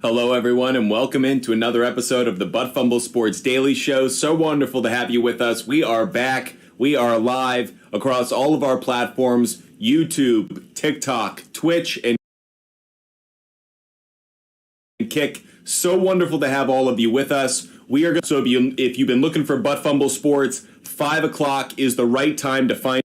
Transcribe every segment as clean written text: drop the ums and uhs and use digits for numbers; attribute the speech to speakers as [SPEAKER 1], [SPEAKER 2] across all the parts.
[SPEAKER 1] Hello, everyone, and welcome into another episode of the Fumble Sports Daily Show. So wonderful to have you with us. We are back. We are live across all of our platforms, YouTube, TikTok, Twitch, and Kick. So wonderful to have all of you with us. We are so if you've been looking for Fumble Sports, 5 o'clock is the right time to find.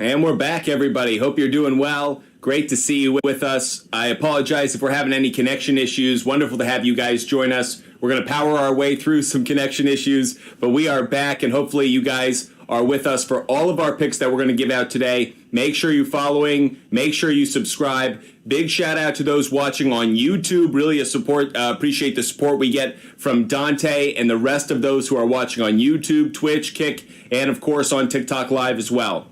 [SPEAKER 1] And we're back, everybody. Hope you're doing well. Great to see you with us. I apologize if we're having any connection issues. Wonderful to have you guys join us. We're going to power our way through some connection issues, but we are back, and hopefully you guys are with us for all of our picks that we're going to give out today. Make sure you're following. Make sure you subscribe. Big shout out to those watching on YouTube. Really appreciate the support we get from Dante and the rest of those who are watching on YouTube, Twitch, Kick, and of course on TikTok Live as well.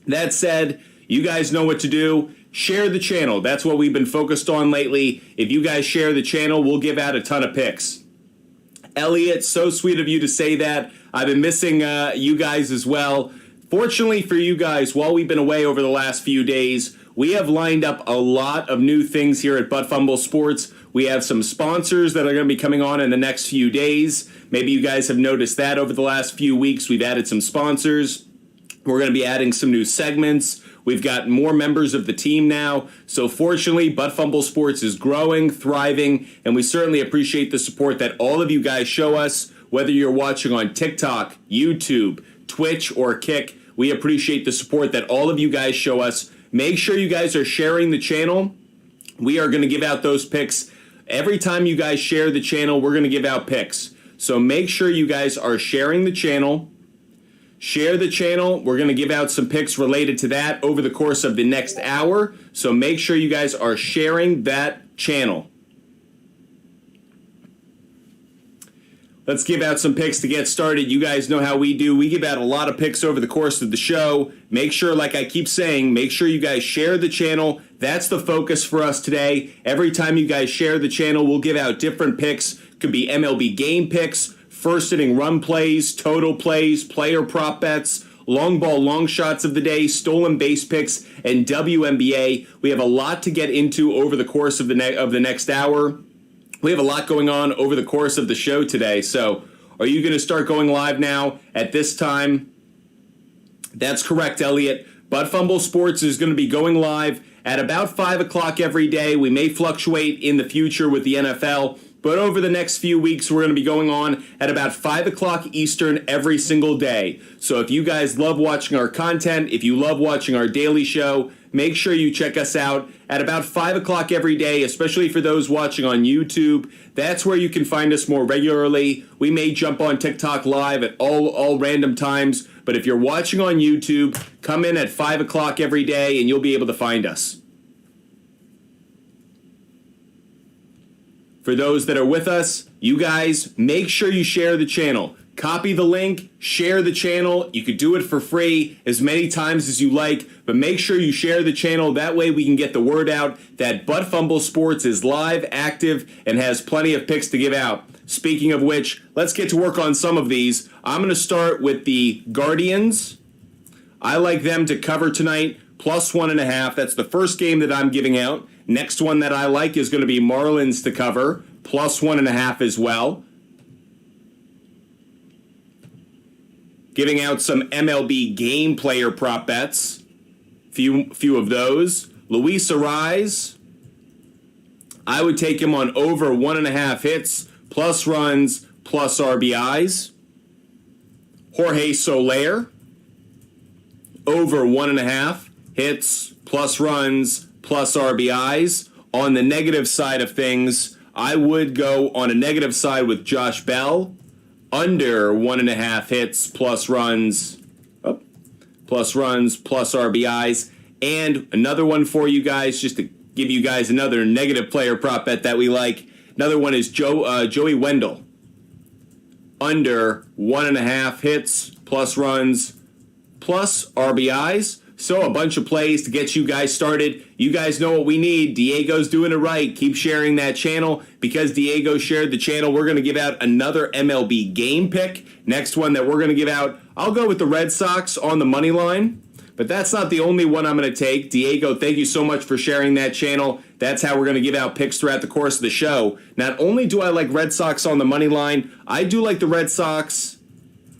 [SPEAKER 1] That said, you guys know what to do. Share the channel. That's what we've been focused on lately. If you guys share the channel, we'll give out a ton of picks. Elliot, so sweet of you to say that. I've been missing you guys as well. Fortunately for you guys, while we've been away over the last few days, we have lined up a lot of new things here at Fumble Sports. We have some sponsors that are going to be coming on in the next few days. Maybe you guys have noticed that over the last few weeks. We've added some sponsors. We're going to be adding some new segments. We've got more members of the team now. So fortunately, Fumble Sports is growing, thriving, and we certainly appreciate the support that all of you guys show us, whether you're watching on TikTok, YouTube, Twitch, or Kick. We appreciate the support that all of you guys show us. Make sure you guys are sharing the channel. We are going to give out those picks. Every time you guys share the channel, we're going to give out picks. So make sure you guys are sharing the channel. Share the channel. We're going to give out some picks related to that over the course of the next hour. So make sure you guys are sharing that channel. Let's give out some picks to get started. You guys know how we do. We give out a lot of picks over the course of the show. Make sure, like I keep saying, make sure you guys share the channel. That's the focus for us today. Every time you guys share the channel, we'll give out different picks. Could be MLB game picks, first inning run plays, total plays, player prop bets, long ball long shots of the day, stolen base picks, and WNBA. We have a lot to get into over the course of the next hour. We have a lot going on over the course of the show today. So are you going to start going live now at this time? That's correct, Elliot. Fumble Sports is going to be going live at about 5 o'clock every day. We may fluctuate in the future with the NFL. But over the next few weeks, we're going to be going on at about 5 o'clock Eastern every single day. So if you guys love watching our content, if you love watching our daily show, make sure you check us out at about 5 o'clock every day, especially for those watching on YouTube. That's where you can find us more regularly. We may jump on TikTok Live at all random times. But if you're watching on YouTube, come in at 5 o'clock every day and you'll be able to find us. For those that are with us, you guys, make sure you share the channel. copy the link, share the channel. You could do it for free as many times as you like, but make sure you share the channel. That way we can get the word out that Butt Fumble Sports is live, active, and has plenty of picks to give out. Speaking of which, let's get to work on some of these. I'm going to start with the Guardians. I like them to cover tonight, +1.5. That's the first game that I'm giving out. Next one that I like is going to be Marlins to cover, +1.5 as well. Giving out some MLB game player prop bets. Few of those. Luis Ariz. I would take him on over 1.5 hits, plus runs, plus RBIs. Jorge Soler. Over 1.5 hits, plus runs, plus RBIs. On the negative side of things, I would go on a negative side with Josh Bell. Under 1.5 hits, plus runs, plus RBIs. And another one for you guys, just to give you guys another negative player prop bet that we like. Another one is Joey Wendell. Under 1.5 hits, plus runs, plus RBIs. So a bunch of plays to get you guys started. You guys know what we need. Diego's doing it right. Keep sharing that channel. Because Diego shared the channel, we're going to give out another MLB game pick. Next one that we're going to give out, I'll go with the Red Sox on the money line. But that's not the only one I'm going to take. Diego, thank you so much for sharing that channel. That's how we're going to give out picks throughout the course of the show. Not only do I like Red Sox on the money line, I do like the Red Sox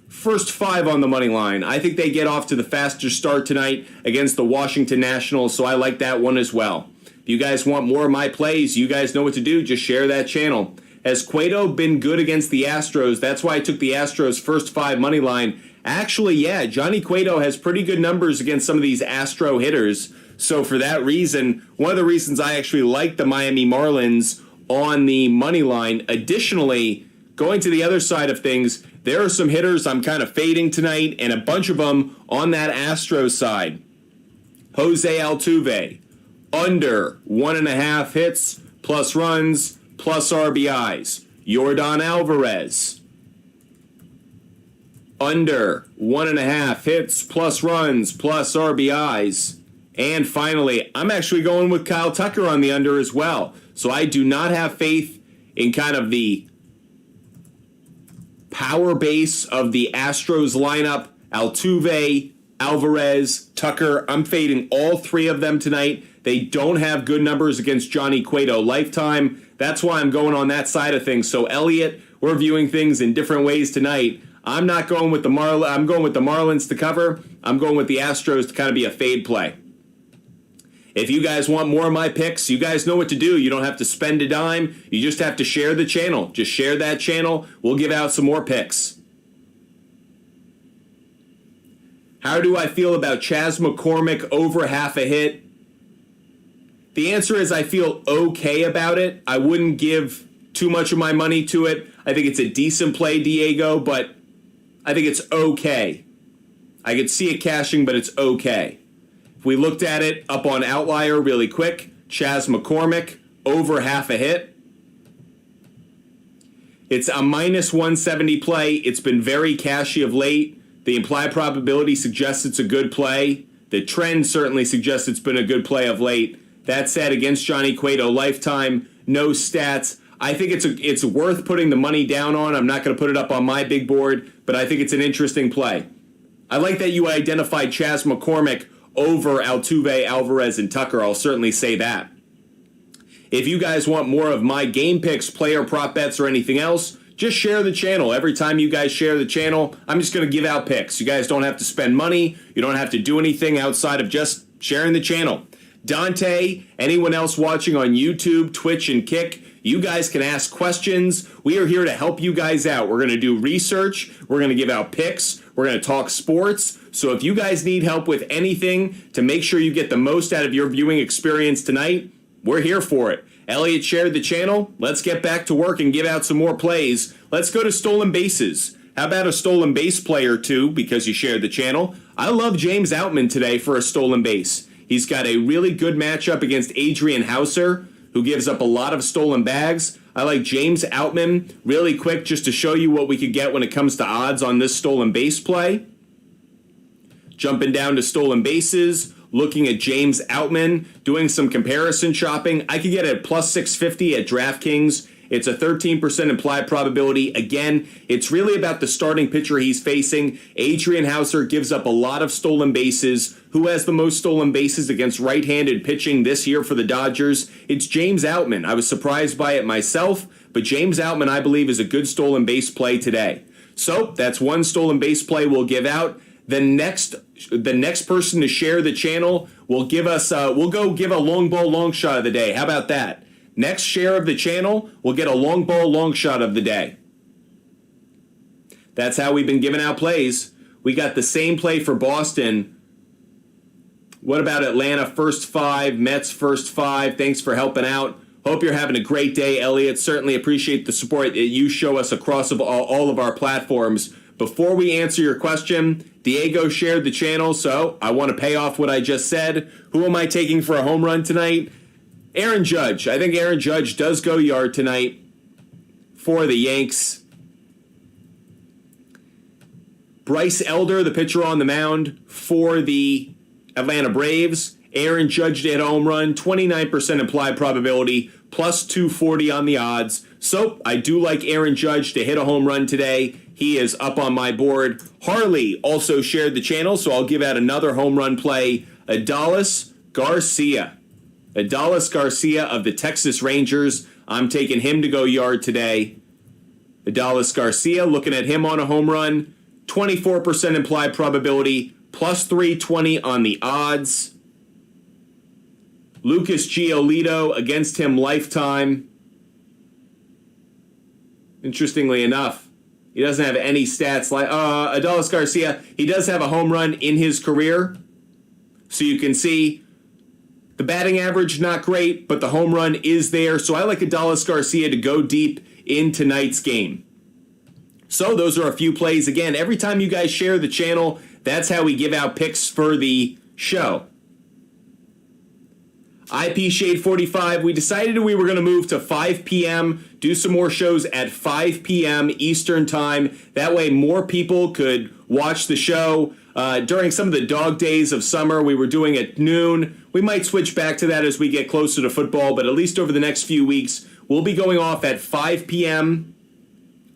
[SPEAKER 1] first 5 on the money line. I think they get off to the faster start tonight against the Washington Nationals, so I like that one as well. If you guys want more of my plays, you guys know what to do. Just share that channel. Has Cueto been good against the Astros? That's why I took the Astros first 5 money line. Actually, yeah, Johnny Cueto has pretty good numbers against some of these Astro hitters. So for that reason, one of the reasons I actually like the Miami Marlins on the money line. Additionally, going to the other side of things, there are some hitters I'm kind of fading tonight, and a bunch of them on that Astros side. Jose Altuve, under 1.5 hits, plus runs, plus RBIs. Yordan Alvarez, under 1.5 hits, plus runs, plus RBIs. And finally, I'm actually going with Kyle Tucker on the under as well. So I do not have faith in kind of the power base of the Astros lineup. Altuve, Alvarez, Tucker. I'm fading all 3 of them tonight. They don't have good numbers against Johnny Cueto lifetime. That's why I'm going on that side of things. So Elliot, we're viewing things in different ways tonight. I'm not going with I'm going with the Marlins to cover. I'm going with the Astros to kind of be a fade play. If you guys want more of my picks, you guys know what to do. You don't have to spend a dime. You just have to share the channel. Just share that channel. We'll give out some more picks. How do I feel about Chas McCormick over half a hit? The answer is I feel okay about it. I wouldn't give too much of my money to it. I think it's a decent play, Diego, but I think it's okay. I could see it cashing, but it's okay. If we looked at it up on Outlier really quick, Chas McCormick over half a hit. It's a -170 play. It's been very cashy of late. The implied probability suggests it's a good play. The trend certainly suggests it's been a good play of late. That said, against Johnny Cueto lifetime, no stats. I think it's worth putting the money down on. I'm not going to put it up on my big board, but I think it's an interesting play. I like that you identified Chas McCormick over Altuve, Alvarez, and Tucker. I'll certainly say that. If you guys want more of my game picks, player prop bets, or anything else, just share the channel. Every time you guys share the channel, I'm just going to give out picks. You guys don't have to spend money. You don't have to do anything outside of just sharing the channel. Dante, anyone else watching on YouTube, Twitch, and Kick, you guys can ask questions. We are here to help you guys out. We're going to do research. We're going to give out picks. We're going to talk sports. So if you guys need help with anything to make sure you get the most out of your viewing experience tonight, we're here for it. Elliot shared the channel. Let's get back to work and give out some more plays. Let's go to stolen bases. How about a stolen base player too, because you shared the channel? I love James Outman today for a stolen base. He's got a really good matchup against Adrian Hauser. who gives up a lot of stolen bags. I like James Outman, really quick, just to show you what we could get when it comes to odds on this stolen base play. Jumping down to stolen bases, looking at James Outman, doing some comparison shopping. I could get it at plus 650 at DraftKings. It's a 13% implied probability. Again, it's really about the starting pitcher he's facing. Adrian Houser gives up a lot of stolen bases. Who has the most stolen bases against right-handed pitching this year for the Dodgers? It's James Outman. I was surprised by it myself, but James Outman, I believe, is a good stolen base play today. So that's one stolen base play we'll give out. The next person to share the channel will give us. We'll go give a long ball long shot of the day. How about that? Next share of the channel, we'll get a long ball long shot of the day. That's how we've been giving out plays. We got the same play for Boston. What about Atlanta first 5, Mets first 5? Thanks for helping out. Hope you're having a great day, Elliot. Certainly appreciate the support that you show us across all of our platforms. Before we answer your question, Diego shared the channel, so I want to pay off what I just said. Who am I taking for a home run tonight? Aaron Judge. I think Aaron Judge does go yard tonight for the Yanks. Bryce Elder, the pitcher on the mound for the Atlanta Braves. Aaron Judge to hit a home run, 29% implied probability, plus 240 on the odds. So I do like Aaron Judge to hit a home run today. He is up on my board. Harley also shared the channel, so I'll give out another home run play. Adolis Garcia. Adolis Garcia of the Texas Rangers. I'm taking him to go yard today. Adolis Garcia, looking at him on a home run. 24% implied probability, plus 320 on the odds. Lucas Giolito against him lifetime. Interestingly enough, he doesn't have any stats like Adolis Garcia. He does have a home run in his career. So you can see the batting average, not great, but the home run is there. So I like Adolis Garcia to go deep in tonight's game. So those are a few plays. Again, every time you guys share the channel, that's how we give out picks for the show. IP Shade 45, we decided we were going to move to 5 p.m., do some more shows at 5 p.m. Eastern Time. That way more people could watch the show. During some of the dog days of summer, we were doing at noon. We might switch back to that as we get closer to football, but at least over the next few weeks, we'll be going off at 5 p.m.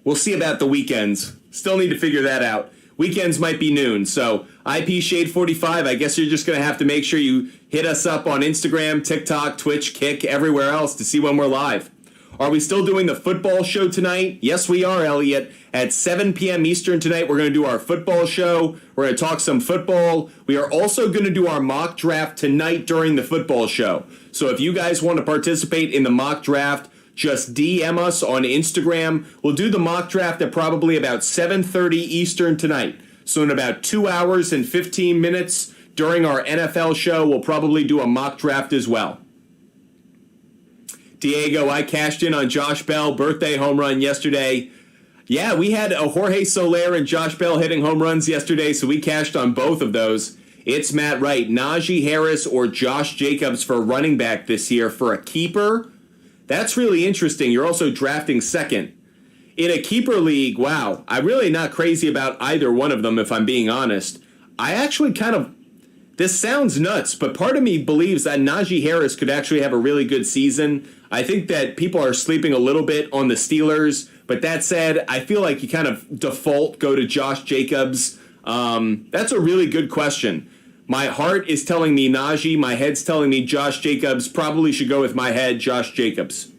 [SPEAKER 1] We'll see about the weekends. Still need to figure that out. Weekends might be noon, so IP Shade 45, I guess you're just going to have to make sure you hit us up on Instagram, TikTok, Twitch, Kick, everywhere else to see when we're live. Are we still doing the football show tonight? Yes, we are, Elliot. At 7 p.m. Eastern tonight, we're going to do our football show. We're going to talk some football. We are also going to do our mock draft tonight during the football show. So if you guys want to participate in the mock draft, just DM us on Instagram. We'll do the mock draft at probably about 7:30 Eastern tonight. So in about 2 hours and 15 minutes during our NFL show, we'll probably do a mock draft as well. Diego, I cashed in on Josh Bell, birthday home run yesterday. Yeah, we had a Jorge Soler and Josh Bell hitting home runs yesterday, so we cashed on both of those. It's Matt Wright, Najee Harris or Josh Jacobs for running back this year for a keeper. That's really interesting. You're also drafting second. In a keeper league, wow, I'm really not crazy about either one of them, if I'm being honest. I actually this sounds nuts, but part of me believes that Najee Harris could actually have a really good season. I think that people are sleeping a little bit on the Steelers, but that said, I feel like you kind of default go to Josh Jacobs. That's a really good question. My heart is telling me Najee. My head's telling me Josh Jacobs. Probably should go with my head, Josh Jacobs.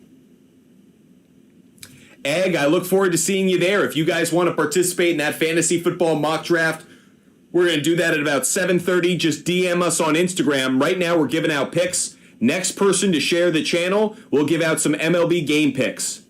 [SPEAKER 1] Egg, I look forward to seeing you there. If you guys want to participate in that fantasy football mock draft, we're going to do that at about 7:30. Just DM us on Instagram. Right now, we're giving out picks. Next person to share the channel, we'll give out some MLB game picks.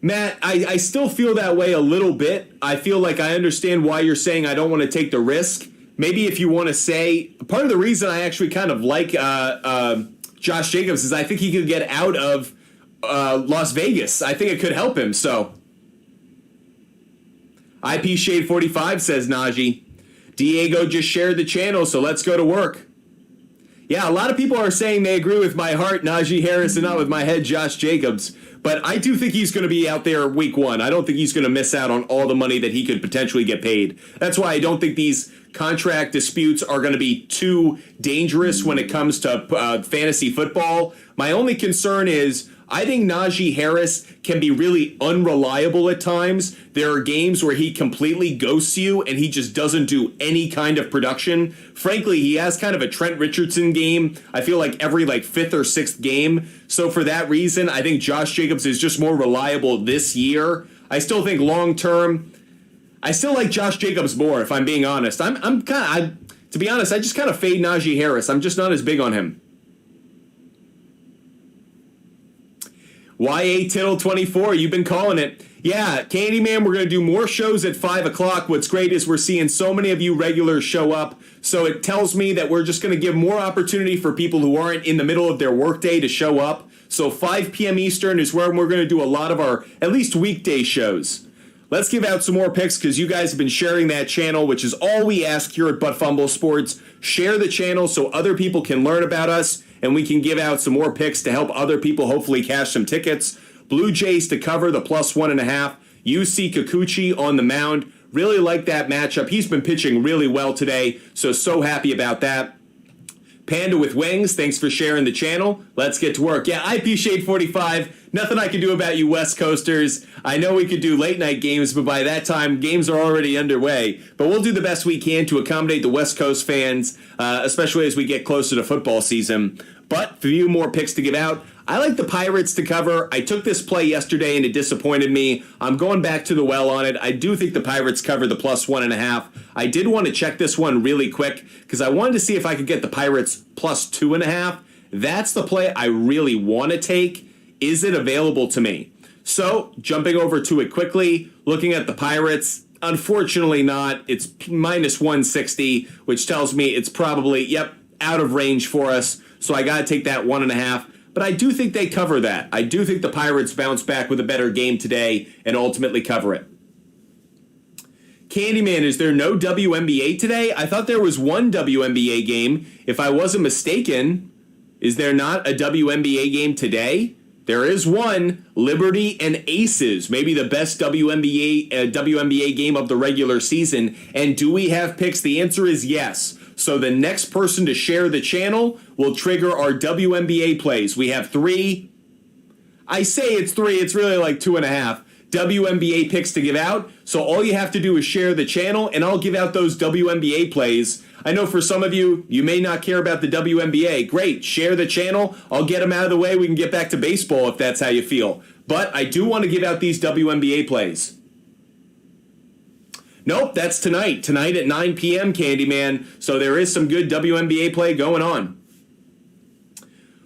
[SPEAKER 1] Matt, I still feel that way a little bit. I feel like I understand why you're saying I don't want to take the risk. Maybe if you want to say, part of the reason I actually kind of like Josh Jacobs is I think he could get out of Las Vegas. I think it could help him. So, IP Shade 45 says Najee. Diego just shared the channel, so let's go to work. Yeah, a lot of people are saying they agree with my heart, Najee Harris, and not with my head, Josh Jacobs. But I do think he's going to be out there week one. I don't think he's going to miss out on all the money that he could potentially get paid. That's why I don't think these contract disputes are going to be too dangerous when it comes to fantasy football. My only concern is I think Najee Harris can be really unreliable at times. There are games where he completely ghosts you and he just doesn't do any kind of production. Frankly, he has kind of a Trent Richardson game, I feel like every fifth or sixth game. So for that reason, I think Josh Jacobs is just more reliable this year. I still think long term, I still like Josh Jacobs more, if I'm being honest. To be honest, I just kind of fade Najee Harris. I'm just not as big on him. YA Tittle 24, you've been calling it. Yeah, Candyman, we're going to do more shows at 5 o'clock. What's great is we're seeing so many of you regulars show up. So it tells me that we're just going to give more opportunity for people who aren't in the middle of their workday to show up. So 5 p.m. Eastern is where we're going to do a lot of our, at least weekday shows. Let's give out some more picks because you guys have been sharing that channel, which is all we ask here at Fumble Sports. Share the channel so other people can learn about us and we can give out some more picks to help other people hopefully cash some tickets. Blue Jays to cover the +1.5. UC Kikuchi on the mound. Really like that matchup. He's been pitching really well today, so happy about that. Panda with Wings, thanks for sharing the channel. Let's get to work. Yeah, IP Shade 45. Nothing I can do about you West Coasters. I know we could do late night games, but by that time, games are already underway. But we'll do the best we can to accommodate the West Coast fans, especially as we get closer to football season. But a few more picks to give out. I like the Pirates to cover. I took this play yesterday and it disappointed me. I'm going back to the well on it. I do think the Pirates cover the +1.5. I did want to check this one really quick because I wanted to see if I could get the Pirates +2.5. That's the play I really want to take. Is it available to me? So jumping over to it quickly, looking at the Pirates, unfortunately not. It's -160, which tells me it's probably, out of range for us. So I got to take that 1.5. But I do think they cover that. I do think the Pirates bounce back with a better game today and ultimately cover it. Candyman, is there no WNBA today? I thought there was one WNBA game. If I wasn't mistaken, is there not a WNBA game today? There is one, Liberty and Aces, maybe the best WNBA game of the regular season. And do we have picks? The answer is yes. So the next person to share the channel will trigger our WNBA plays. We have 3. I say it's 3. It's really like 2.5 WNBA picks to give out. So all you have to do is share the channel, and I'll give out those WNBA plays. I know for some of you, you may not care about the WNBA. Great, share the channel. I'll get them out of the way. We can get back to baseball if that's how you feel. But I do want to give out these WNBA plays. Nope, that's tonight. Tonight at 9 p.m., Candyman. So there is some good WNBA play going on.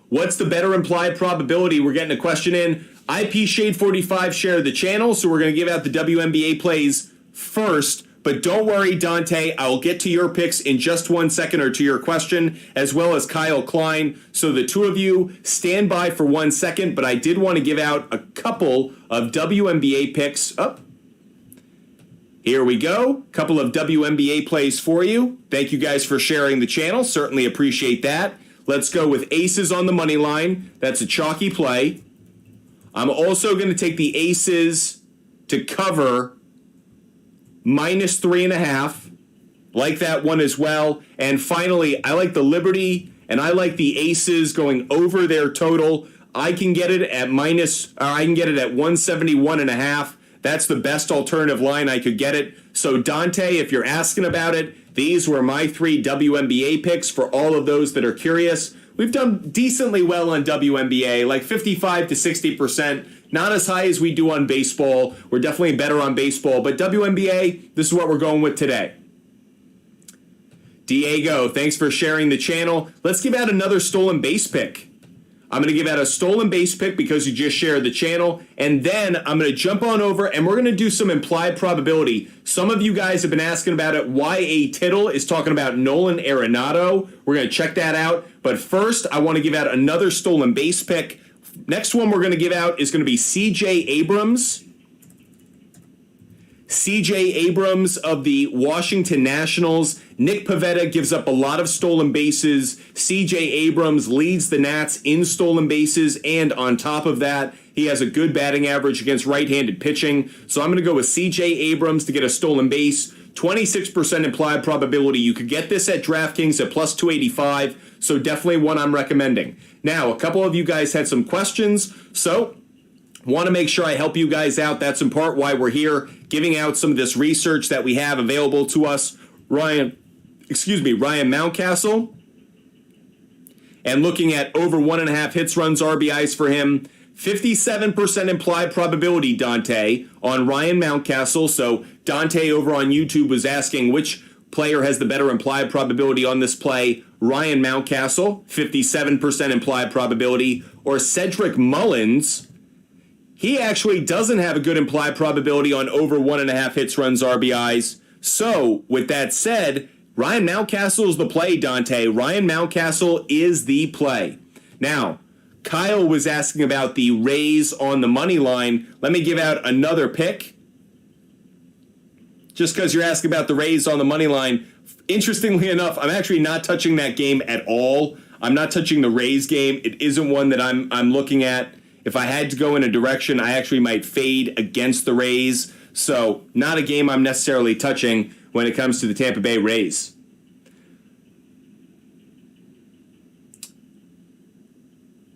[SPEAKER 1] What's the better implied probability? We're getting a question in. IP Shade 45 shared the channel, so we're going to give out the WNBA plays first. But don't worry, Dante. I will get to your picks in just 1 second, or to your question, as well as Kyle Klein. So the two of you stand by for 1 second, but I did want to give out a couple of WNBA picks. Here we go. Couple of WNBA plays for you. Thank you guys for sharing the channel. Certainly appreciate that. Let's go with Aces on the money line. That's a chalky play. I'm also going to take the Aces to cover -3.5. Like that one as well. And finally, I like the Liberty and I like the Aces going over their total. I can get it at 171.5. That's the best alternative line I could get it. So Dante, if you're asking about it, these were my 3 WNBA picks for all of those that are curious. We've done decently well on WNBA, like 55 to 60%. Not as high as we do on baseball. We're definitely better on baseball. But WNBA, this is what we're going with today. Diego, thanks for sharing the channel. Let's give out another stolen base pick. I'm going to give out a stolen base pick because you just shared the channel. And then I'm going to jump on over and we're going to do some implied probability. Some of you guys have been asking about it. YA Tittle is talking about Nolan Arenado. We're going to check that out. But first, I want to give out another stolen base pick. Next one we're going to give out is going to be CJ Abrams. CJ Abrams of the Washington Nationals. Nick Pivetta gives up a lot of stolen bases. CJ Abrams leads the Nats in stolen bases, and on top of that, he has a good batting average against right-handed pitching. So I'm going to go with CJ Abrams to get a stolen base. 26% implied probability. You could get this at DraftKings at plus 285, so definitely one I'm recommending. Now, a couple of you guys had some questions, so want to make sure I help you guys out. That's in part why we're here, giving out some of this research that we have available to us. Ryan Mountcastle, and looking at over 1.5 hits, runs, RBIs for him. 57% implied probability, Dante, on Ryan Mountcastle. So Dante over on YouTube was asking which player has the better implied probability on this play. Ryan Mountcastle, 57% implied probability, or Cedric Mullins. He actually doesn't have a good implied probability on over 1.5 hits, runs, RBIs. So with that said, Ryan Mountcastle is the play, Dante. Ryan Mountcastle is the play. Now, Kyle was asking about the Rays on the money line. Let me give out another pick. Just because you're asking about the Rays on the money line, interestingly enough, I'm actually not touching that game at all. I'm not touching the Rays game. It isn't one that I'm looking at. If I had to go in a direction, I actually might fade against the Rays. So not a game I'm necessarily touching when it comes to the Tampa Bay Rays.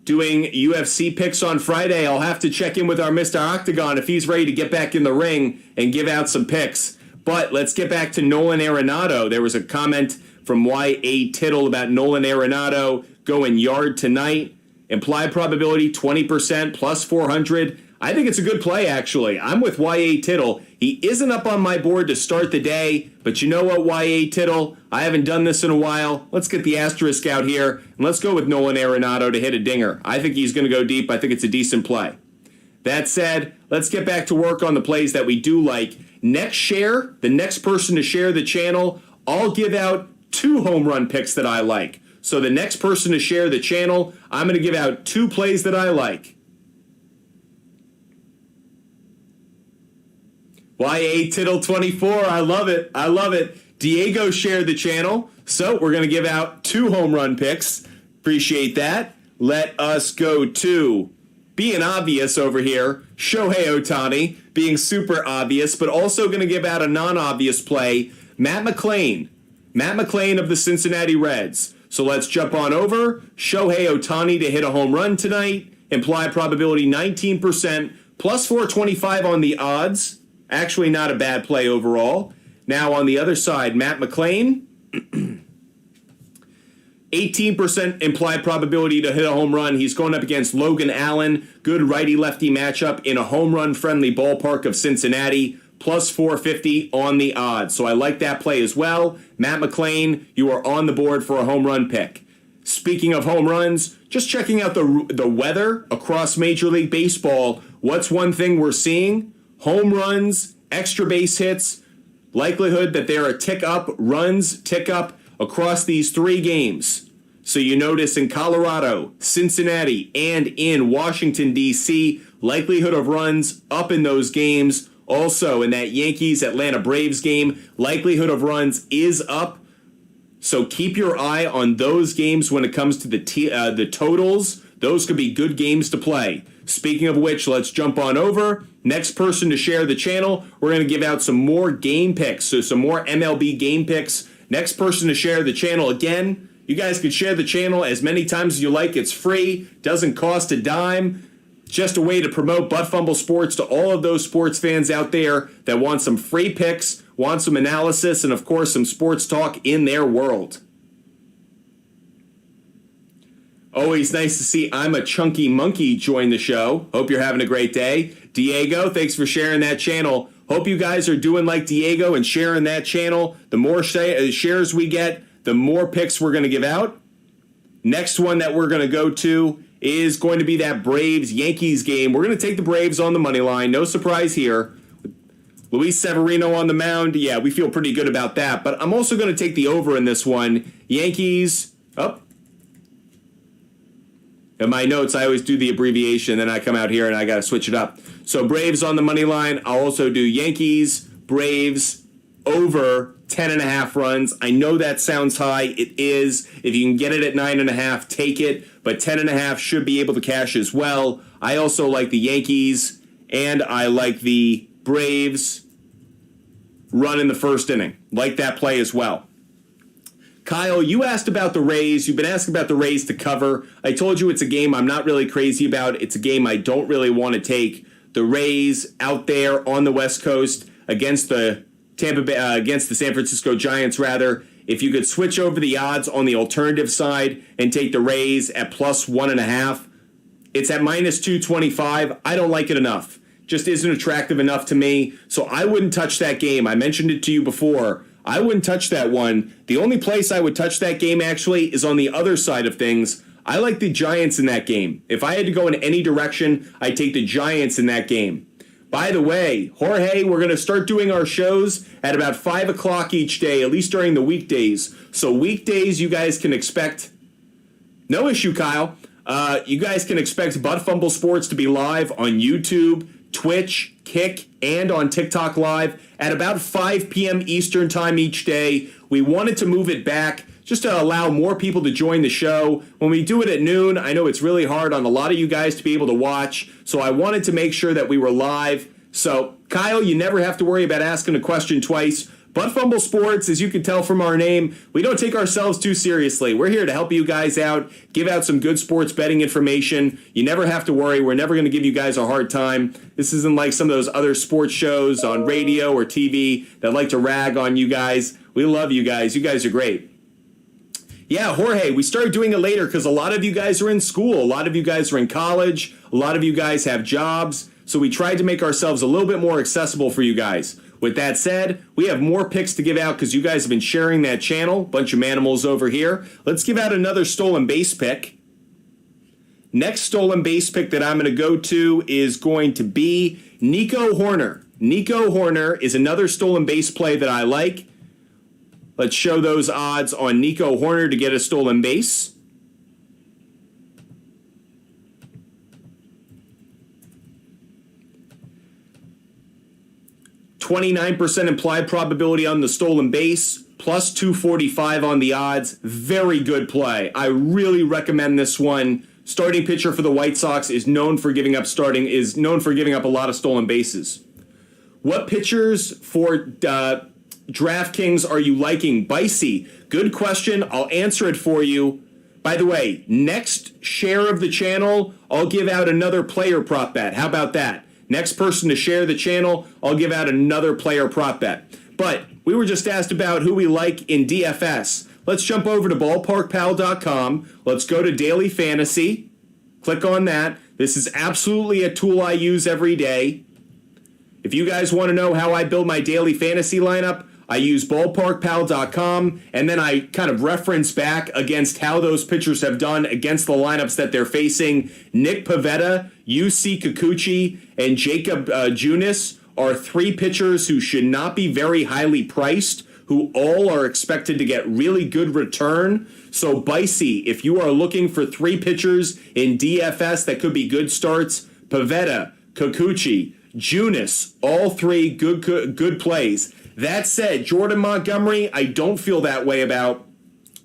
[SPEAKER 1] Doing UFC picks on Friday. I'll have to check in with our Mr. Octagon if he's ready to get back in the ring and give out some picks. But let's get back to Nolan Arenado. There was a comment from Y.A. Tittle about Nolan Arenado going yard tonight. Implied probability 20%, plus 400. I think it's a good play, actually. I'm with Y.A. Tittle. He isn't up on my board to start the day, but you know what, Y.A. Tittle? I haven't done this in a while. Let's get the asterisk out here, and let's go with Nolan Arenado to hit a dinger. I think he's going to go deep. I think it's a decent play. That said, let's get back to work on the plays that we do like. Next share, the next person to share the channel, I'll give out 2 home run picks that I like. So the next person to share the channel, I'm going to give out 2 plays that I like. YA Tittle 24, I love it. I love it. Diego shared the channel, so we're going to give out 2 home run picks. Appreciate that. Let us go to being obvious over here. Shohei Ohtani being super obvious, but also going to give out a non-obvious play. Matt McClain. Matt McClain of the Cincinnati Reds. So let's jump on over. Shohei Ohtani to hit a home run tonight. Implied probability 19%. Plus 425 on the odds. Actually not a bad play overall. Now on the other side, Matt McClain. 18% implied probability to hit a home run. He's going up against Logan Allen. Good righty-lefty matchup in a home run-friendly ballpark of Cincinnati. Plus 450 on the odds. So I like that play as well. Matt McClain, you are on the board for a home run pick. Speaking of home runs, just checking out the weather across Major League Baseball. What's one thing we're seeing? Home runs, extra base hits, likelihood that they're a tick up, runs tick up across these 3 games. So you notice in Colorado, Cincinnati, and in Washington, D.C., likelihood of runs up in those games. Also, in that Yankees-Atlanta Braves game, likelihood of runs is up. So keep your eye on those games when it comes to the totals. Those could be good games to play. Speaking of which, let's jump on over. Next person to share the channel, we're going to give out some more game picks. So some more MLB game picks. Next person to share the channel again. You guys can share the channel as many times as you like. It's free. Doesn't cost a dime. Just a way to promote Butt Fumble Sports to all of those sports fans out there that want some free picks, want some analysis, and of course some sports talk in their world. Always nice to see I'm a Chunky Monkey join the show. Hope you're having a great day. Diego, thanks for sharing that channel. Hope you guys are doing like Diego and sharing that channel. The more shares we get, the more picks we're going to give out. Next one that we're going to go to is going to be that Braves-Yankees game. We're going to take the Braves on the money line. No surprise here. Luis Severino on the mound. Yeah, we feel pretty good about that. But I'm also going to take the over in this one. Yankees. Oh. In my notes, I always do the abbreviation. Then I come out here and I got to switch it up. So Braves on the money line. I'll also do Yankees Braves over 10.5 runs. I know that sounds high. It is. If you can get it at 9.5, take it. But 10.5 should be able to cash as well. I also like the Yankees, and I like the Braves run in the first inning. Like that play as well. Kyle, you asked about the Rays. You've been asking about the Rays to cover. I told you it's a game I'm not really crazy about. It's a game I don't really want to take. The Rays out there on the West Coast against the against the San Francisco Giants, rather. If you could switch over the odds on the alternative side and take the Rays at plus 1.5, it's at minus 225. I don't like it enough. Just isn't attractive enough to me. So I wouldn't touch that game. I mentioned it to you before. I wouldn't touch that one. The only place I would touch that game actually is on the other side of things. I like the Giants in that game. If I had to go in any direction, I'd take the Giants in that game. By the way, Jorge, we're going to start doing our shows at about 5 o'clock each day, at least during the weekdays. So weekdays, you guys can expect, no issue, Kyle, you guys can expect Butt Fumble Sports to be live on YouTube, Twitch, Kick, and on TikTok Live at about 5 p.m. Eastern time each day. We wanted to move it back just to allow more people to join the show. When we do it at noon, I know it's really hard on a lot of you guys to be able to watch, so I wanted to make sure that we were live. So, Kyle, you never have to worry about asking a question twice. Butt Fumble Sports, as you can tell from our name, we don't take ourselves too seriously. We're here to help you guys out, give out some good sports betting information. You never have to worry. We're never going to give you guys a hard time. This isn't like some of those other sports shows on radio or TV that like to rag on you guys. We love you guys. You guys are great. Yeah, Jorge, we started doing it later because a lot of you guys are in school. A lot of you guys are in college. A lot of you guys have jobs. So we tried to make ourselves a little bit more accessible for you guys. With that said, we have more picks to give out because you guys have been sharing that channel. Bunch of manimals over here. Let's give out another stolen base pick. Next stolen base pick that I'm going to go to is going to be Nico Hoerner. Nico Hoerner is another stolen base play that I like. Let's show those odds on Nico Hoerner to get a stolen base. %29 implied probability on the stolen base, plus 245 on the odds. Very good play. I really recommend this one. Starting pitcher for the White Sox is known for giving up a lot of stolen bases. What pitchers for DraftKings are you liking? Bicey, good question. I'll answer it for you. By the way, next share of the channel, I'll give out another player prop bet. How about that? Next person to share the channel, I'll give out another player prop bet. But we were just asked about who we like in DFS. Let's jump over to ballparkpal.com. Let's go to Daily Fantasy. Click on that. This is absolutely a tool I use every day. If you guys want to know how I build my daily fantasy lineup, I use ballparkpal.com, and then I kind of reference back against how those pitchers have done against the lineups that they're facing. Nick Pivetta, UC Kikuchi, and Jacob Junis are three pitchers who should not be very highly priced, who all are expected to get really good return. So, Bicey, if you are looking for three pitchers in DFS that could be good starts, Pivetta, Kikuchi, Junis, all three good plays. That said, Jordan Montgomery, I don't feel that way about.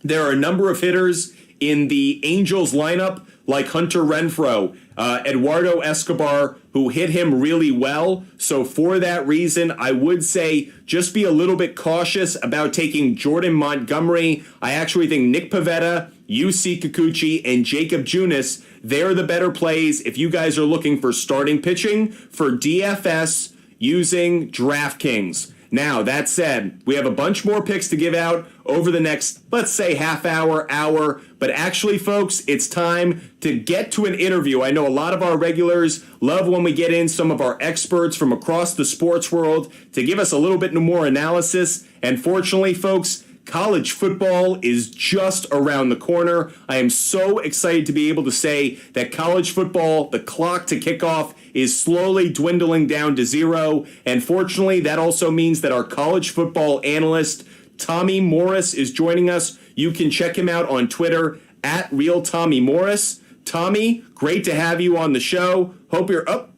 [SPEAKER 1] There are a number of hitters in the Angels lineup, like Hunter Renfroe, Eduardo Escobar, who hit him really well. So for that reason, I would say just be a little bit cautious about taking Jordan Montgomery. I actually think Nick Pivetta, UC Kikuchi, and Jacob Junis, they're the better plays if you guys are looking for starting pitching for DFS using DraftKings. Now, that said, we have a bunch more picks to give out over the next, let's say, half hour. But actually, folks, it's time to get to an interview. I know a lot of our regulars love when we get in some of our experts from across the sports world to give us a little bit more analysis. And fortunately, folks, college football is just around the corner. I am so excited to be able to say that college football, the clock to kickoff, is slowly dwindling down to zero. And fortunately, that also means that our college football analyst, Tommy Morris, is joining us. You can check him out on Twitter at RealTommyMorris. Tommy, great to have you on the show. Hope you're up.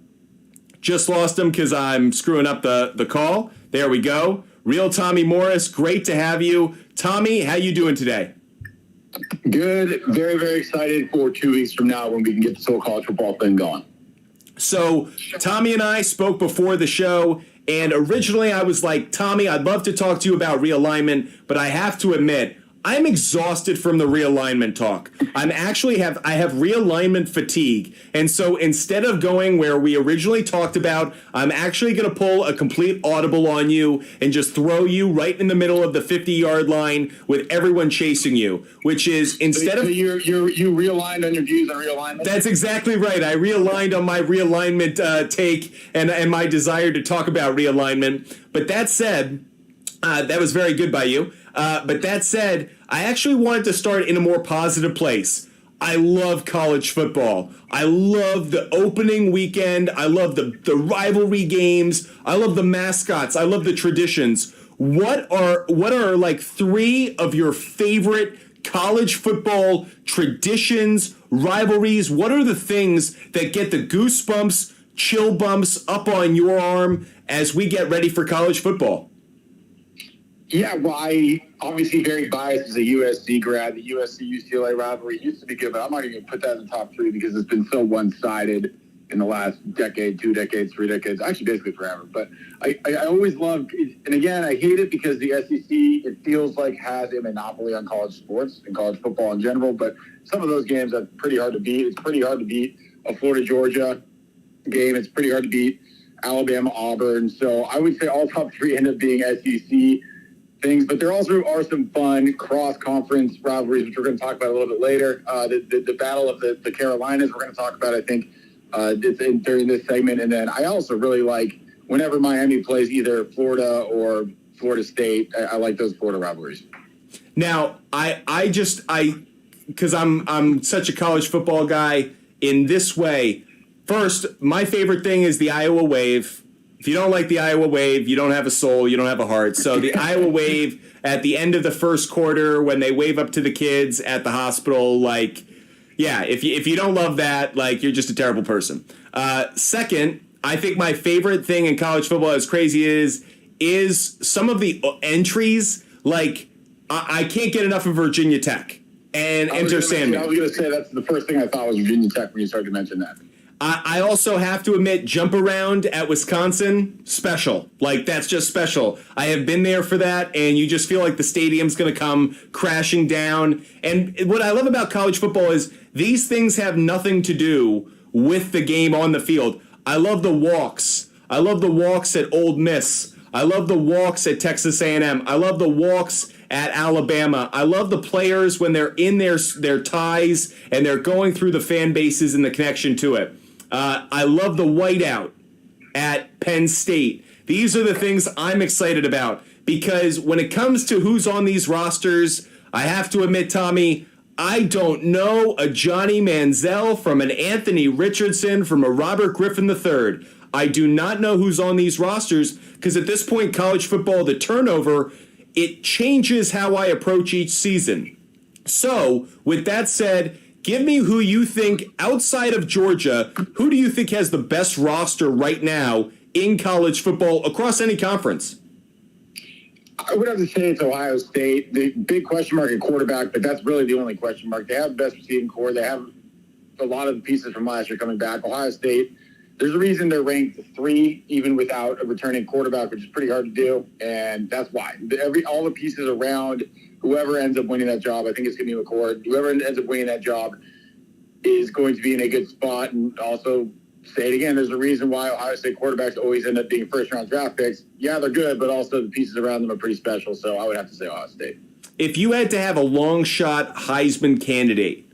[SPEAKER 1] Just lost him because I'm screwing up the call. There we go. Real Tommy Morris, great to have you. Tommy, how you doing today?
[SPEAKER 2] Good. Very, very excited for 2 weeks from now when we can get this whole college football thing going.
[SPEAKER 1] So Tommy and I spoke before the show, and originally I was like, Tommy, I'd love to talk to you about realignment, but I have to admit, I'm exhausted from the realignment talk. I have realignment fatigue. And so instead of going where we originally talked about, I'm actually going to pull a complete audible on you and just throw you right in the middle of the 50-yard line with everyone chasing you, which is instead of...
[SPEAKER 2] You realigned on your views on realignment?
[SPEAKER 1] That's exactly right. I realigned on my realignment take and my desire to talk about realignment. But that said, that was very good by you. But that said, I actually wanted to start in a more positive place. I love college football. I love the opening weekend. I love the rivalry games. I love the mascots. I love the traditions. What are like three of your favorite college football traditions, rivalries? What are the things that get the goosebumps, chill bumps up on your arm as we get ready for college football?
[SPEAKER 2] Yeah, well, I obviously very biased as a USC grad. The USC-UCLA rivalry used to be good, but I'm not even going to put that in the top three because it's been so one-sided in the last decade, 2 decades, 3 decades, actually basically forever. But I always loved, and again, I hate it because the SEC, it feels like has a monopoly on college sports and college football in general, but some of those games are pretty hard to beat. It's pretty hard to beat a Florida-Georgia game. It's pretty hard to beat Alabama-Auburn. So I would say all top three end up being SEC things, but there also are some fun cross-conference rivalries, which we're going to talk about a little bit later. The Battle of the Carolinas, we're going to talk about, I think, during this segment. And then I also really like whenever Miami plays either Florida or Florida State, I like those Florida rivalries.
[SPEAKER 1] Now, because I'm such a college football guy in this way, first, my favorite thing is the Iowa Wave. If you don't like the Iowa Wave, you don't have a soul, you don't have a heart. So the Iowa Wave at the end of the first quarter when they wave up to the kids at the hospital, like, yeah, if you don't love that, like, you're just a terrible person. Second, I think my favorite thing in college football, as crazy is some of the entries. Like, I can't get enough of Virginia Tech and Enter Sandman.
[SPEAKER 2] I was going to say that's the first thing I thought was Virginia Tech when you started to mention that.
[SPEAKER 1] I also have to admit, jump around at Wisconsin, special. Like, that's just special. I have been there for that, and you just feel like the stadium's going to come crashing down. And what I love about college football is these things have nothing to do with the game on the field. I love the walks. I love the walks at Ole Miss. I love the walks at Texas A&M. I love the walks at Alabama. I love the players when they're in their ties and they're going through the fan bases and the connection to it. I love the whiteout at Penn State. These are the things I'm excited about because when it comes to who's on these rosters, I have to admit, Tommy, I don't know a Johnny Manziel from an Anthony Richardson from a Robert Griffin III. I do not know who's on these rosters because at this point, college football, the turnover, it changes how I approach each season. So, with that said, give me who you think, outside of Georgia, who do you think has the best roster right now in college football across any conference?
[SPEAKER 2] I would have to say it's Ohio State. The big question mark at quarterback, but that's really the only question mark. They have the best receiving core. They have a lot of the pieces from last year coming back. Ohio State, there's a reason they're ranked 3, even without a returning quarterback, which is pretty hard to do, and that's why. All the pieces around whoever ends up winning that job, I think it's going to be McCord. Whoever ends up winning that job is going to be in a good spot. And also, say it again, there's a reason why Ohio State quarterbacks always end up being first-round draft picks. Yeah, they're good, but also the pieces around them are pretty special, so I would have to say Ohio State.
[SPEAKER 1] If you had to have a long-shot Heisman candidate,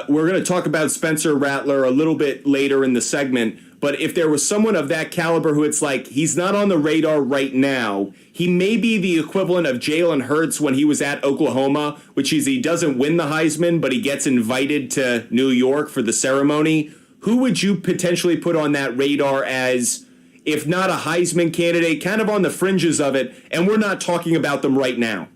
[SPEAKER 1] we're going to talk about Spencer Rattler a little bit later in the segment, but if there was someone of that caliber who it's like, he's not on the radar right now, he may be the equivalent of Jalen Hurts when he was at Oklahoma, which is he doesn't win the Heisman, but he gets invited to New York for the ceremony. Who would you potentially put on that radar as, if not a Heisman candidate, kind of on the fringes of it, and we're not talking about them right now?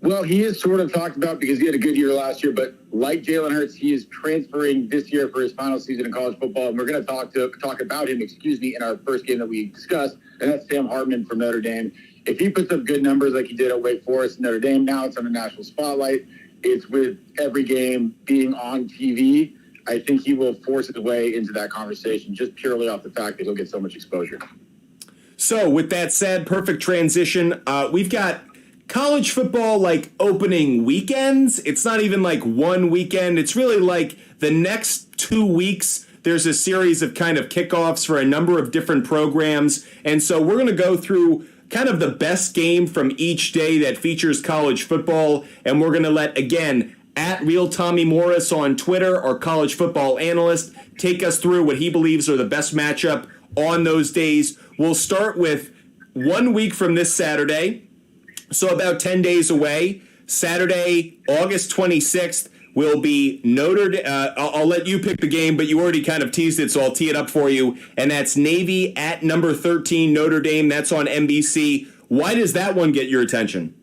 [SPEAKER 2] Well, he is sort of talked about because he had a good year last year, but like Jalen Hurts, he is transferring this year for his final season in college football, and we're going to talk about him, in our first game that we discussed, and that's Sam Hartman from Notre Dame. If he puts up good numbers like he did at Wake Forest and Notre Dame, now it's on the national spotlight. It's with every game being on TV. I think he will force his way into that conversation just purely off the fact that he'll get so much exposure.
[SPEAKER 1] So with that said, perfect transition. We've got college football like opening weekends. It's not even like one weekend. It's really like the next 2 weeks. There's a series of kind of kickoffs for a number of different programs. And so we're going to go through kind of the best game from each day that features college football. And we're going to let, again, at Real Tommy Morris on Twitter, our college football analyst, take us through what he believes are the best matchup on those days. We'll start with 1 week from this Saturday. So about 10 days away, Saturday, August 26th, will be I'll let you pick the game, but you already kind of teased it, so I'll tee it up for you. And that's Navy at number 13, Notre Dame. That's on NBC. Why does that one get your attention?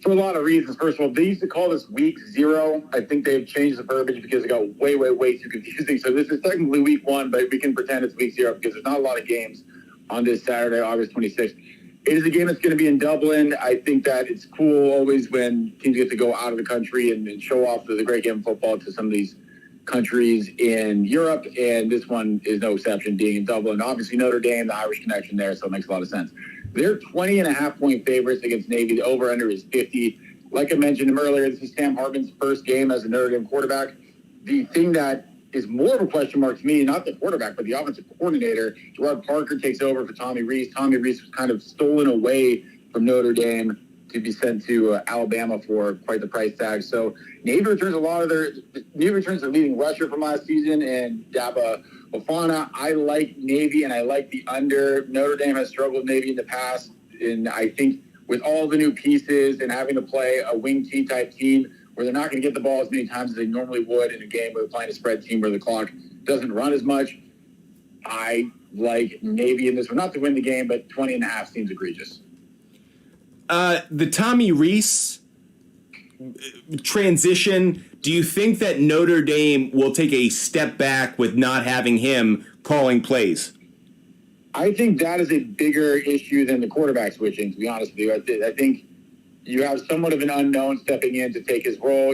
[SPEAKER 2] For a lot of reasons. First of all, they used to call this week 0. I think they've changed the verbiage because it got way, way, way too confusing. So this is technically week 1, but we can pretend it's week 0 because there's not a lot of games on this Saturday, August 26th. It is a game that's going to be in Dublin. I think that it's cool always when teams get to go out of the country and show off the great game of football to some of these countries in Europe, and this one is no exception, being in Dublin. Obviously, Notre Dame, the Irish connection there, so it makes a lot of sense. They're 20.5-point favorites against Navy. The over-under is 50. Like I mentioned earlier, this is Sam Hartman's first game as a Notre Dame quarterback. The thing that is more of a question mark to me, not the quarterback, but the offensive coordinator. Gerard Parker takes over for Tommy Rees. Tommy Rees was kind of stolen away from Notre Dame to be sent to Alabama for quite the price tag. So Navy returns their leading rusher from last season, and Daba Ofana. I like Navy, and I like the under. Notre Dame has struggled with Navy in the past, and I think with all the new pieces and having to play a wing T type team, where they're not going to get the ball as many times as they normally would in a game where they're playing a spread team where the clock doesn't run as much. I like Navy in this one, not to win the game, but 20.5 seems egregious.
[SPEAKER 1] The Tommy Rees transition, do you think that Notre Dame will take a step back with not having him calling plays?
[SPEAKER 2] I think that is a bigger issue than the quarterback switching, to be honest with you. I think you have somewhat of an unknown stepping in to take his role.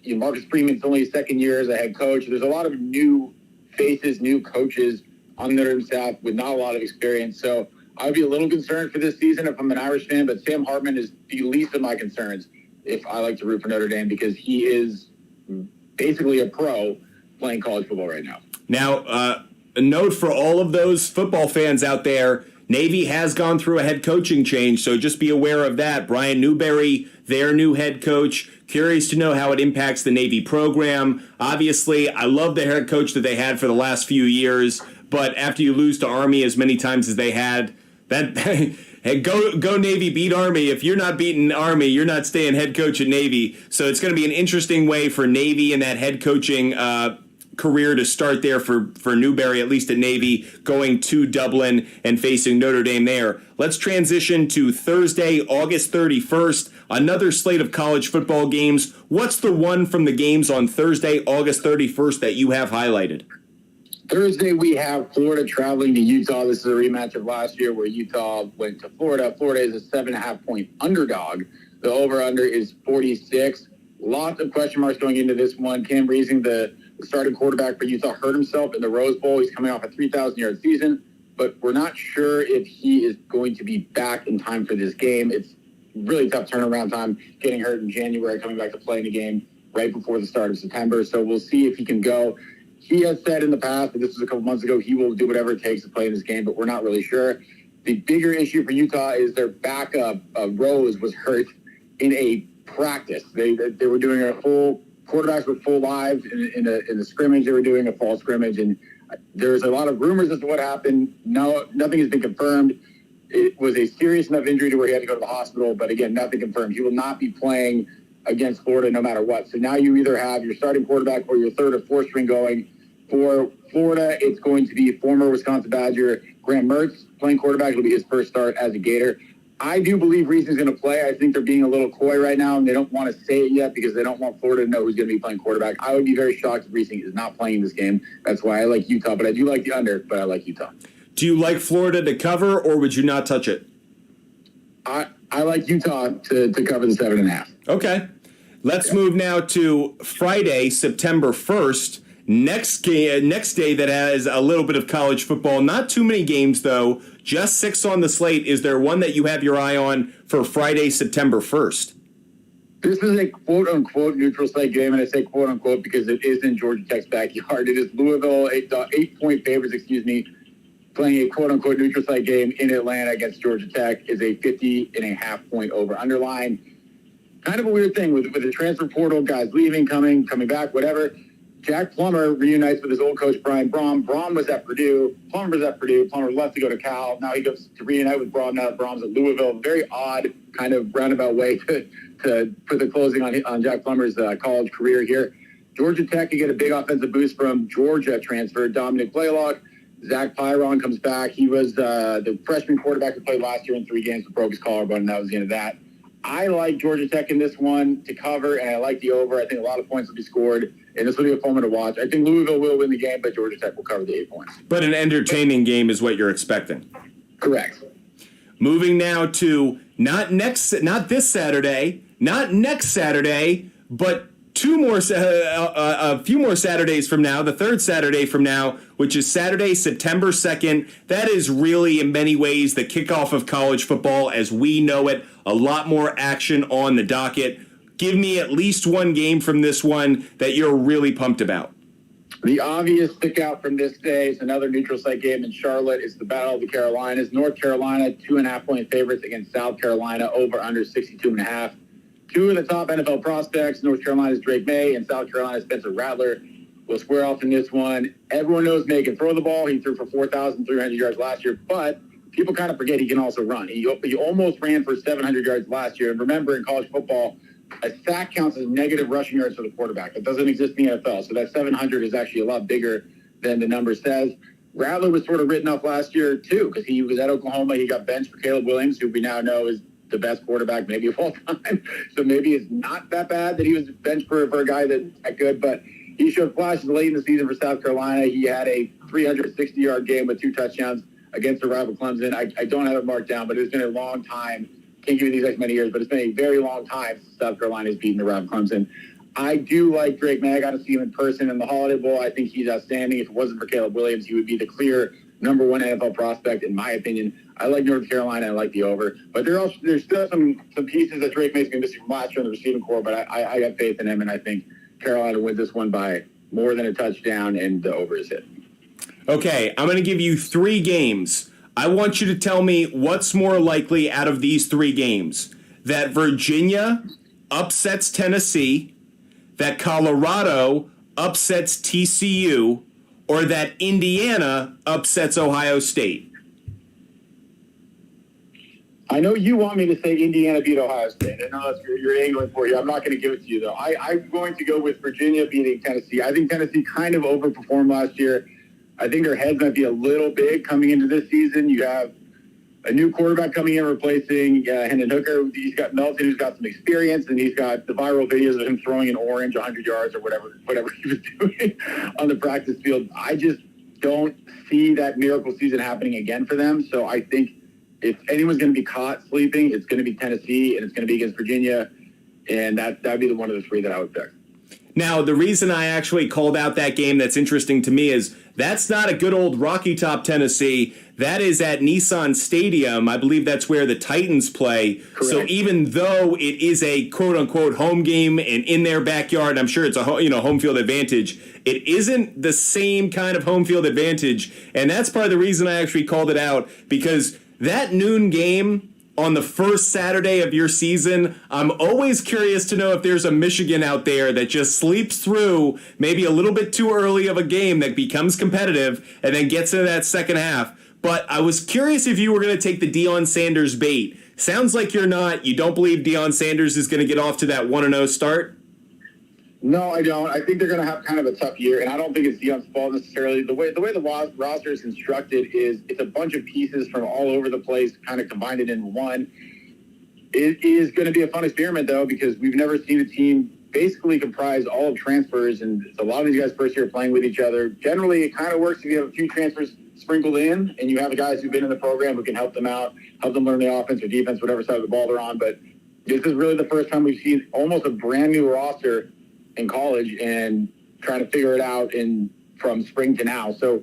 [SPEAKER 2] Marcus Freeman's only his second year as a head coach. There's a lot of new faces, new coaches on Notre Dame staff with not a lot of experience. So I'd be a little concerned for this season if I'm an Irish fan, but Sam Hartman is the least of my concerns if I like to root for Notre Dame, because he is basically a pro playing college football right now.
[SPEAKER 1] Now, a note for all of those football fans out there, Navy has gone through a head coaching change, so just be aware of that. Brian Newberry, their new head coach. Curious to know how it impacts the Navy program. Obviously, I love the head coach that they had for the last few years, but after you lose to Army as many times as they had, that hey, go Navy, beat Army. If you're not beating Army, you're not staying head coach at Navy. So it's going to be an interesting way for Navy and that head coaching career to start there for Newberry, at least at Navy, going to Dublin and facing Notre Dame there. Let's transition to Thursday, August 31st, another slate of college football games. What's the one from the games on Thursday, August 31st that you have highlighted?
[SPEAKER 2] Thursday, we have Florida traveling to Utah. This is a rematch of last year where Utah went to Florida. Florida is a 7.5-point underdog. The over-under is 46. Lots of question marks going into this one. Cam Rising, the starting quarterback for Utah, hurt himself in the Rose Bowl. He's coming off a 3,000-yard season, but we're not sure if he is going to be back in time for this game. It's really tough turnaround time, getting hurt in January, coming back to playing the game right before the start of September. So we'll see if he can go. He has said in the past, and this was a couple months ago, he will do whatever it takes to play in this game, but we're not really sure. The bigger issue for Utah is their backup, Rose, was hurt in a practice. They were doing a full, quarterbacks were full live in the scrimmage. They were doing a fall scrimmage, and there's a lot of rumors as to what happened. No, nothing has been confirmed. It was a serious enough injury to where he had to go to the hospital, but again, nothing confirmed. He will not be playing against Florida no matter what. So now you either have your starting quarterback or your third or fourth string going. For Florida, it's going to be former Wisconsin Badger Graham Mertz playing quarterback. It'll be his first start as a Gator. I do believe Reeson's going to play. I think they're being a little coy right now, and they don't want to say it yet because they don't want Florida to know who's going to be playing quarterback. I would be very shocked if Reeson is not playing this game. That's why I like Utah, but I do like the under, but I like Utah.
[SPEAKER 1] Do you like Florida to cover, or would you not touch it?
[SPEAKER 2] I like Utah to cover the 7.5.
[SPEAKER 1] Okay. Let's move now to Friday, September 1st. Next day that has a little bit of college football. Not too many games, though. Just 6 on the slate. Is there one that you have your eye on for Friday, September 1st?
[SPEAKER 2] This is a quote-unquote neutral site game, and I say quote-unquote because it is in Georgia Tech's backyard. It is Louisville, 8-point favorites, playing a quote-unquote neutral site game in Atlanta against Georgia Tech is a 50.5 point over underline. Kind of a weird thing with the transfer portal, guys leaving, coming back, whatever. Jack Plummer reunites with his old coach, Brian Brom. Brom was at Purdue. Plummer was at Purdue. Plummer left to go to Cal. Now he goes to reunite with Brom. Now Brom's at Louisville. Very odd, kind of roundabout way to put the closing on Jack Plummer's college career here. Georgia Tech can get a big offensive boost from Georgia transfer Dominic Blaylock. Zach Pyron comes back. He was the freshman quarterback who played last year in 3 games, but broke his collarbone, and that was the end of that. I like Georgia Tech in this one to cover, and I like the over. I think a lot of points will be scored, and this will be a fun one to watch. I think Louisville will win the game, but Georgia Tech will cover the 8 points.
[SPEAKER 1] But an entertaining game is what you're expecting.
[SPEAKER 2] Correct.
[SPEAKER 1] Moving now to not this Saturday, not next Saturday, but a few more Saturdays from now, the third Saturday from now, which is Saturday, September 2nd. That is really, in many ways, the kickoff of college football as we know it. A lot more action on the docket. Give me at least one game from this one that you're really pumped about.
[SPEAKER 2] The obvious stick out from this day is another neutral site game in Charlotte. It's the Battle of the Carolinas. North Carolina, 2.5 point favorites against South Carolina, over under 62.5. 2 of the top NFL prospects, North Carolina's Drake May and South Carolina's Spencer Rattler, will square off in this one. Everyone knows May can throw the ball. He threw for 4,300 yards last year, but people kind of forget he can also run. He almost ran for 700 yards last year. And remember, in college football, a sack counts as negative rushing yards for the quarterback. That doesn't exist in the NFL, so that 700 is actually a lot bigger than the number says. Rattler was sort of written off last year, too, because he was at Oklahoma. He got benched for Caleb Williams, who we now know is the best quarterback maybe of all time. So maybe it's not that bad that he was benched for a guy that's that good, but he showed flashes late in the season for South Carolina. He had a 360-yard game with 2 touchdowns against the rival Clemson. I don't have it marked down, but it's been a long time. Can't give you these exact many years, but it's been a very long time since South Carolina's beaten the rival Clemson. I do like Drake May. I got to see him in person in the Holiday Bowl. I think he's outstanding. If it wasn't for Caleb Williams, he would be the clear number 1 NFL prospect, in my opinion. I like North Carolina. I like the over. But there's still some pieces that Drake May's going to miss from last year in the receiving core, but I got faith in him, and I think Carolina wins this one by more than a touchdown, and the over is hit.
[SPEAKER 1] Okay, I'm going to give you 3 games. I want you to tell me what's more likely out of these 3 games. That Virginia upsets Tennessee, that Colorado upsets TCU, or that Indiana upsets Ohio State.
[SPEAKER 2] I know you want me to say Indiana beat Ohio State. I know that's what you're angling for here. I'm not going to give it to you, though. I'm going to go with Virginia beating Tennessee. I think Tennessee kind of overperformed last year. I think their heads might be a little big coming into this season. You have a new quarterback coming in replacing Hendon Hooker. He's got Melton, who's got some experience, and he's got the viral videos of him throwing an orange 100 yards or whatever he was doing on the practice field. I just don't see that miracle season happening again for them. So I think if anyone's going to be caught sleeping, it's going to be Tennessee, and it's going to be against Virginia, and that'd be the one of the 3 that I would pick.
[SPEAKER 1] Now, the reason I actually called out that game that's interesting to me is that's not a good old Rocky Top, Tennessee. That is at Nissan Stadium. I believe that's where the Titans play. Correct. So even though it is a quote-unquote home game and in their backyard, I'm sure it's a home field advantage, it isn't the same kind of home field advantage. And that's part of the reason I actually called it out, because that noon game on the first Saturday of your season, I'm always curious to know if there's a Michigan out there that just sleeps through maybe a little bit too early of a game that becomes competitive and then gets into that second half. But I was curious if you were going to take the Deion Sanders bait. Sounds like you're not. You don't believe Deion Sanders is going to get off to that 1-0 start?
[SPEAKER 2] No, I don't. I think they're going to have kind of a tough year, and I don't think it's Deion's fault necessarily. The way the roster is constructed is it's a bunch of pieces from all over the place, kind of combined it into one. It is going to be a fun experiment, though, because we've never seen a team basically comprise all of transfers, and a lot of these guys first year playing with each other. Generally, it kind of works if you have a few transfers sprinkled in, and you have the guys who've been in the program who can help them out, help them learn the offense or defense, whatever side of the ball they're on. But this is really the first time we've seen almost a brand new roster in college and trying to figure it out from spring to now. So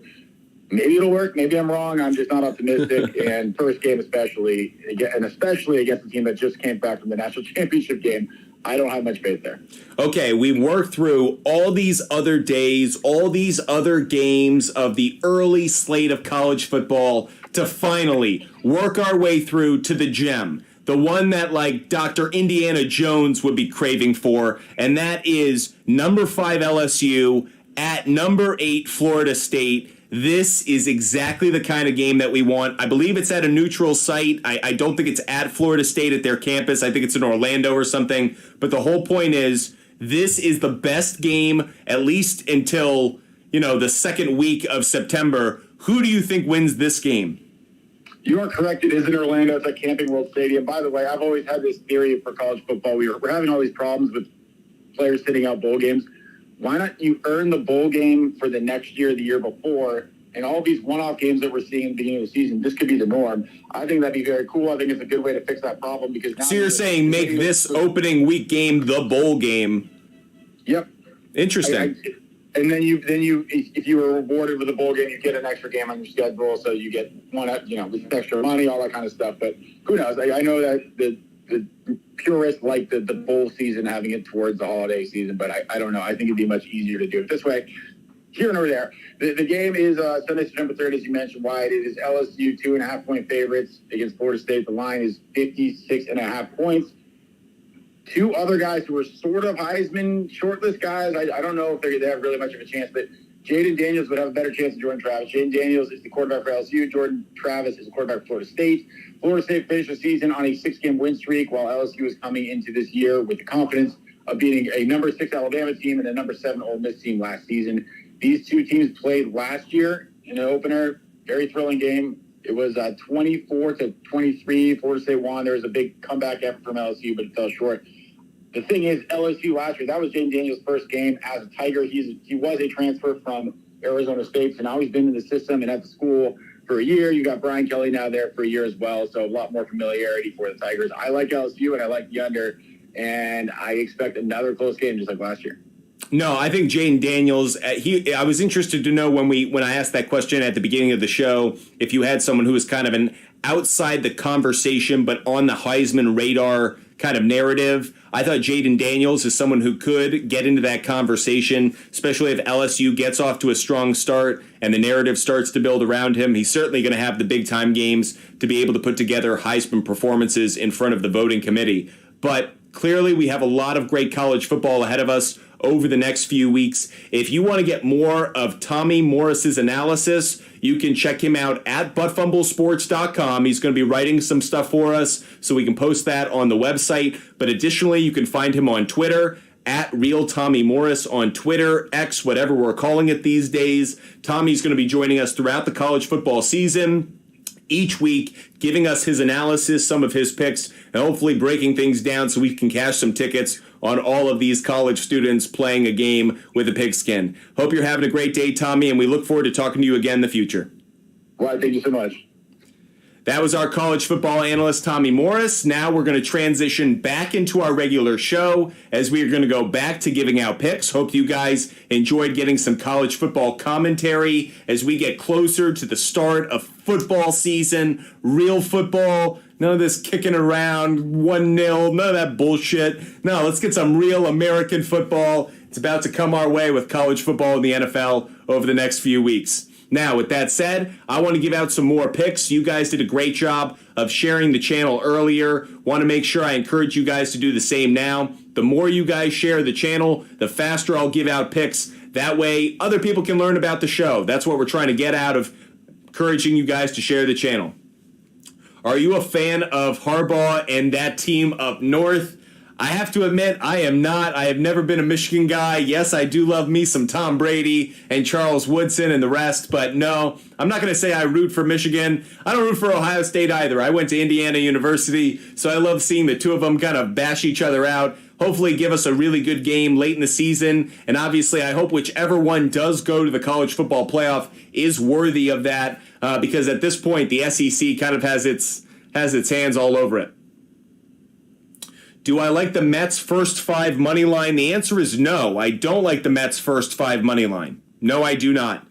[SPEAKER 2] maybe it'll work. Maybe I'm wrong. I'm just not optimistic. And first game especially against a team that just came back from the national championship game, I don't have much faith there.
[SPEAKER 1] Okay, we worked through all these other days, all these other games of the early slate of college football to finally work our way through to the gem. The one that, like, Dr. Indiana Jones would be craving for, and that is number 5 LSU at number 8 Florida State. This is exactly the kind of game that we want. I believe it's at a neutral site. I don't think it's at Florida State at their campus. I think it's in Orlando or something. But the whole point is, this is the best game, at least until, the second week of September. Who do you think wins this game?
[SPEAKER 2] You are correct. It is in Orlando. It's at Camping World Stadium. By the way, I've always had this theory for college football. We're having all these problems with players sitting out bowl games. Why not you earn the bowl game for the next year, the year before, and all these one-off games that we're seeing at the beginning of the season? This could be the norm. I think that'd be very cool. I think it's a good way to fix that problem because now.
[SPEAKER 1] So you're saying make this opening week game the bowl game?
[SPEAKER 2] Yep.
[SPEAKER 1] Interesting.
[SPEAKER 2] And then you, if you were rewarded with a bowl game, you get an extra game on your schedule, so you get with extra money, all that kind of stuff. But who knows? I know that the purists like the bowl season, having it towards the holiday season, but I don't know. I think it'd be much easier to do it this way. Here nor there. The game is Sunday, September 3rd, as you mentioned, Wyatt. It is LSU 2.5-point favorites against Florida State. The line is 56.5 points. Two other guys who are sort of Heisman shortlist guys. I don't know if they have really much of a chance, but Jaden Daniels would have a better chance than Jordan Travis. Jaden Daniels is the quarterback for LSU. Jordan Travis is the quarterback for Florida State. Florida State finished the season on a 6-game win streak, while LSU is coming into this year with the confidence of beating a number 6 Alabama team and a number 7 Ole Miss team last season. These two teams played last year in an opener. Very thrilling game. It was 24-23. Florida State won. There was a big comeback effort from LSU, but it fell short. The thing is, LSU last year, that was Jaden Daniels' first game as a Tiger. He was a transfer from Arizona State, so now he's been in the system and at the school for a year. You got Brian Kelly now there for a year as well, so a lot more familiarity for the Tigers. I like LSU, and I like the under, and I expect another close game just like last year.
[SPEAKER 1] No, I think Jaden Daniels, I was interested to know when I asked that question at the beginning of the show, if you had someone who was kind of an outside the conversation but on the Heisman radar kind of narrative. I thought Jaden Daniels is someone who could get into that conversation, especially if LSU gets off to a strong start and the narrative starts to build around him. He's certainly going to have the big-time games to be able to put together Heisman performances in front of the voting committee. But clearly we have a lot of great college football ahead of us over the next few weeks. If you want to get more of Tommy Morris's analysis, you can check him out at buttfumblesports.com. He's going to be writing some stuff for us, so we can post that on the website. But additionally, you can find him on Twitter, at Real Tommy Morris on Twitter, X, whatever we're calling it these days. Tommy's going to be joining us throughout the college football season, each week, giving us his analysis, some of his picks, and hopefully breaking things down so we can cash some tickets on all of these college students playing a game with a pigskin. Hope you're having a great day, Tommy, and we look forward to talking to you again in the future.
[SPEAKER 2] Well, thank you so much.
[SPEAKER 1] That was our college football analyst, Tommy Morris. Now we're going to transition back into our regular show as we are going to go back to giving out picks. Hope you guys enjoyed getting some college football commentary as we get closer to the start of football season. Real football, none of this kicking around 1-0, none of that bullshit. No, let's get some real American football. It's about to come our way with college football in the NFL over the next few weeks. Now, with that said, I want to give out some more picks. You guys did a great job of sharing the channel earlier. Want to make sure I encourage you guys to do the same now. The more you guys share the channel, the faster I'll give out picks. That way, other people can learn about the show. That's what we're trying to get out of encouraging you guys to share the channel. Are you a fan of Harbaugh and that team up north? I have to admit, I am not. I have never been a Michigan guy. Yes, I do love me some Tom Brady and Charles Woodson and the rest, but no, I'm not going to say I root for Michigan. I don't root for Ohio State either. I went to Indiana University, so I love seeing the two of them kind of bash each other out. Hopefully give us a really good game late in the season, and obviously I hope whichever one does go to the college football playoff is worthy of that, because at this point the SEC kind of has its hands all over it. Do I like the Mets' first 5 money line? The answer is no. I don't like the Mets' first 5 money line. No, I do not.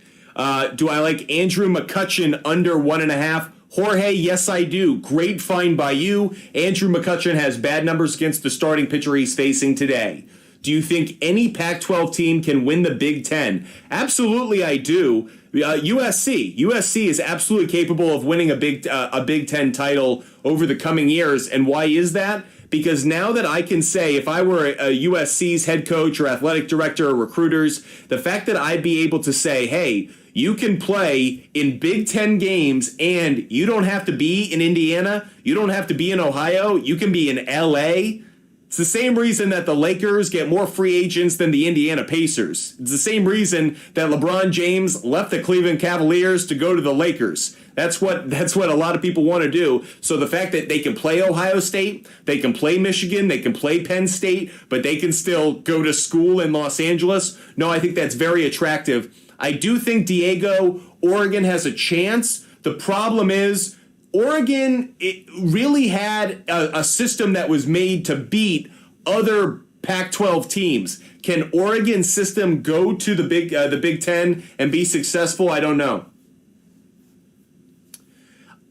[SPEAKER 1] Do I like Andrew McCutchen under 1.5? Jorge, yes, I do. Great find by you. Andrew McCutchen has bad numbers against the starting pitcher he's facing today. Do you think any Pac-12 team can win the Big Ten? Absolutely, I do. USC is absolutely capable of winning a Big Ten title over the coming years. And why is that? Because now that I can say, if I were a USC's head coach or athletic director or recruiters, the fact that I'd be able to say, hey, you can play in Big Ten games and you don't have to be in Indiana, you don't have to be in Ohio, you can be in LA. It's the same reason that the Lakers get more free agents than the Indiana Pacers. It's the same reason that LeBron James left the Cleveland Cavaliers to go to the Lakers. That's what a lot of people want to do. So the fact that they can play Ohio State, they can play Michigan, they can play Penn State, but they can still go to school in Los Angeles, no, I think that's very attractive. I do think, Diego, Oregon has a chance. The problem is Oregon, it really had a system that was made to beat other Pac-12 teams. Can Oregon's system go to the Big Ten and be successful? I don't know.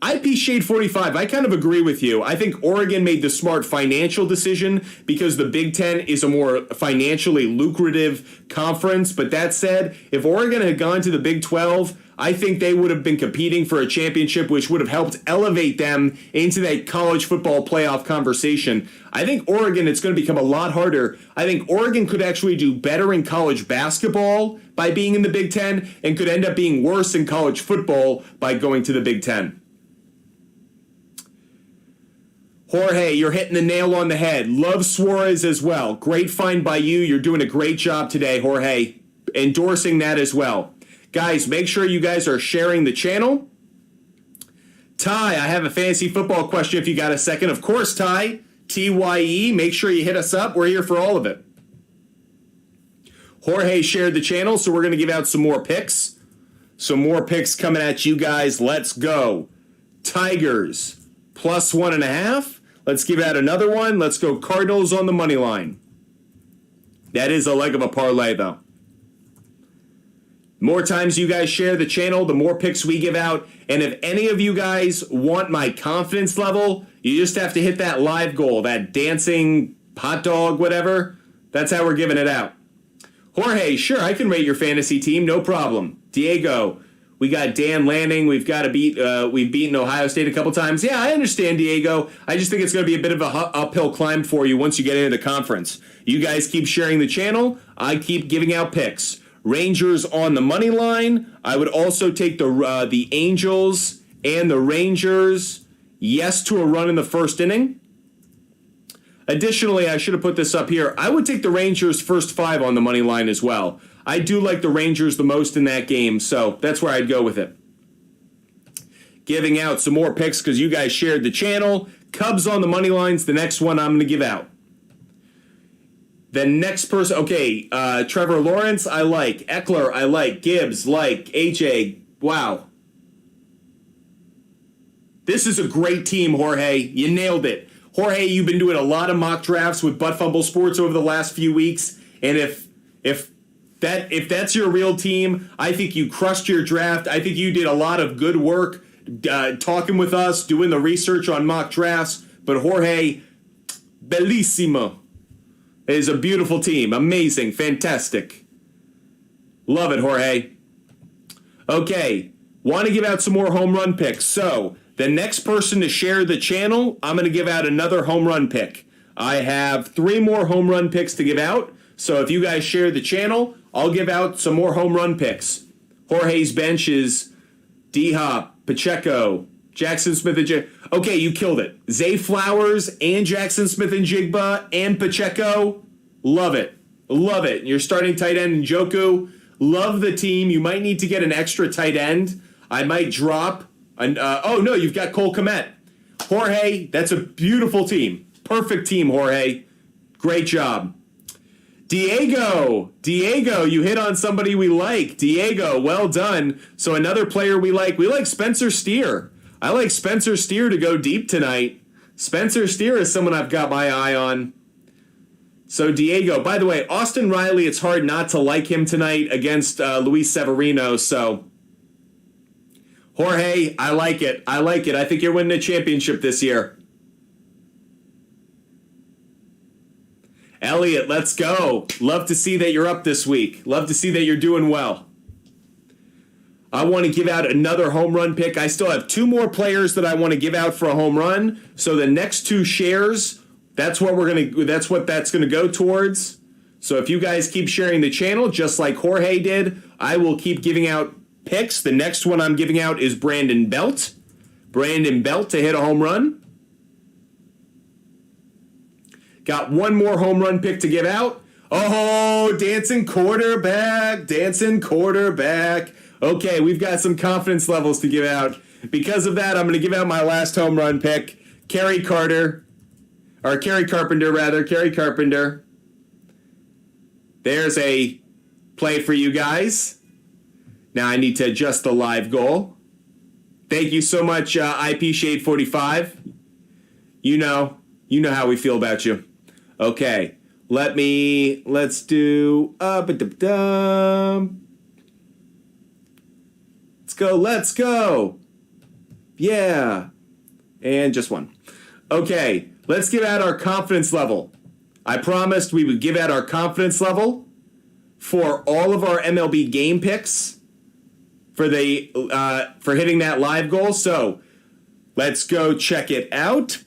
[SPEAKER 1] IP Shade 45, I kind of agree with you. I think Oregon made the smart financial decision because the Big Ten is a more financially lucrative conference. But that said, if Oregon had gone to the Big 12, I think they would have been competing for a championship, which would have helped elevate them into that college football playoff conversation. I think Oregon, it's going to become a lot harder. I think Oregon could actually do better in college basketball by being in the Big Ten and could end up being worse in college football by going to the Big Ten. Jorge, you're hitting the nail on the head. Love Suarez as well. Great find by you. You're doing a great job today, Jorge. Endorsing that as well. Guys, make sure you guys are sharing the channel. Ty, I have a fantasy football question if you got a second. Of course, Ty. TYE. Make sure you hit us up. We're here for all of it. Jorge shared the channel, so we're going to give out some more picks. Some more picks coming at you guys. Let's go. Tigers, plus 1.5. Let's give out another one. Let's go Cardinals on the money line. That is a leg of a parlay, though. More times you guys share the channel, the more picks we give out. And if any of you guys want my confidence level, you just have to hit that live goal, that dancing hot dog, whatever. That's how we're giving it out. Jorge, sure, I can rate your fantasy team, no problem. Diego, we got Dan Lanning. We've beaten Ohio State a couple times. Yeah, I understand, Diego. I just think it's going to be a bit of a uphill climb for you once you get into the conference. You guys keep sharing the channel. I keep giving out picks. Rangers on the money line. I would also take the Angels and the Rangers. Yes to a run in the first inning. Additionally, I should have put this up here. I would take the Rangers first 5 on the money line as well. I do like the Rangers the most in that game, so that's where I'd go with it. Giving out some more picks because you guys shared the channel. Cubs on the money line's the next one I'm going to give out. The next person, okay, Trevor Lawrence, I like. Eckler, I like. Gibbs, like. AJ, wow. This is a great team, Jorge. You nailed it. Jorge, you've been doing a lot of mock drafts with Butt Fumble Sports over the last few weeks, and if that's your real team, I think you crushed your draft. I think you did a lot of good work talking with us, doing the research on mock drafts. But Jorge, bellissimo. It is a beautiful team. Amazing. Fantastic. Love it, Jorge. Okay. Want to give out some more home run picks. So, the next person to share the channel, I'm going to give out another home run pick. I have 3 more home run picks to give out. So, if you guys share the channel, I'll give out some more home run picks. Jorge's bench is D-Hop, Pacheco, Jackson Smith. Okay, you killed it. Zay Flowers and Jackson Smith and Jigba and Pacheco. Love it. Love it. You're starting tight end Njoku. Love the team. You might need to get an extra tight end. I might drop. Oh, no, you've got Cole Kmet. Jorge, that's a beautiful team. Perfect team, Jorge. Great job. Diego, you hit on somebody we like. Diego, well done. So another player we like Spencer Steer. I like Spencer Steer to go deep tonight. Spencer Steer is someone I've got my eye on. So Diego, by the way, Austin Riley, it's hard not to like him tonight against Luis Severino. So Jorge, I like it. I think you're winning a championship this year. Elliot, let's go. Love to see that you're up this week. Love to see that you're doing well. I want to give out another home run pick. I still have 2 more players that I want to give out for a home run. So the next 2 shares, that's what that's going to go towards. So if you guys keep sharing the channel, just like Jorge did, I will keep giving out picks. The next one I'm giving out is Brandon Belt. Brandon Belt to hit a home run. Got 1 more home run pick to give out. Oh, dancing quarterback. Okay, we've got some confidence levels to give out. Because of that, I'm going to give out my last home run pick. Kerry Carpenter. There's a play for you guys. Now I need to adjust the live goal. Thank you so much, IP Shade 45. You know how we feel about you. Okay, let's do let's go. Yeah. And just 1. Okay, let's give out our confidence level. I promised we would give out our confidence level for all of our MLB game picks for hitting that live goal. So let's go check it out.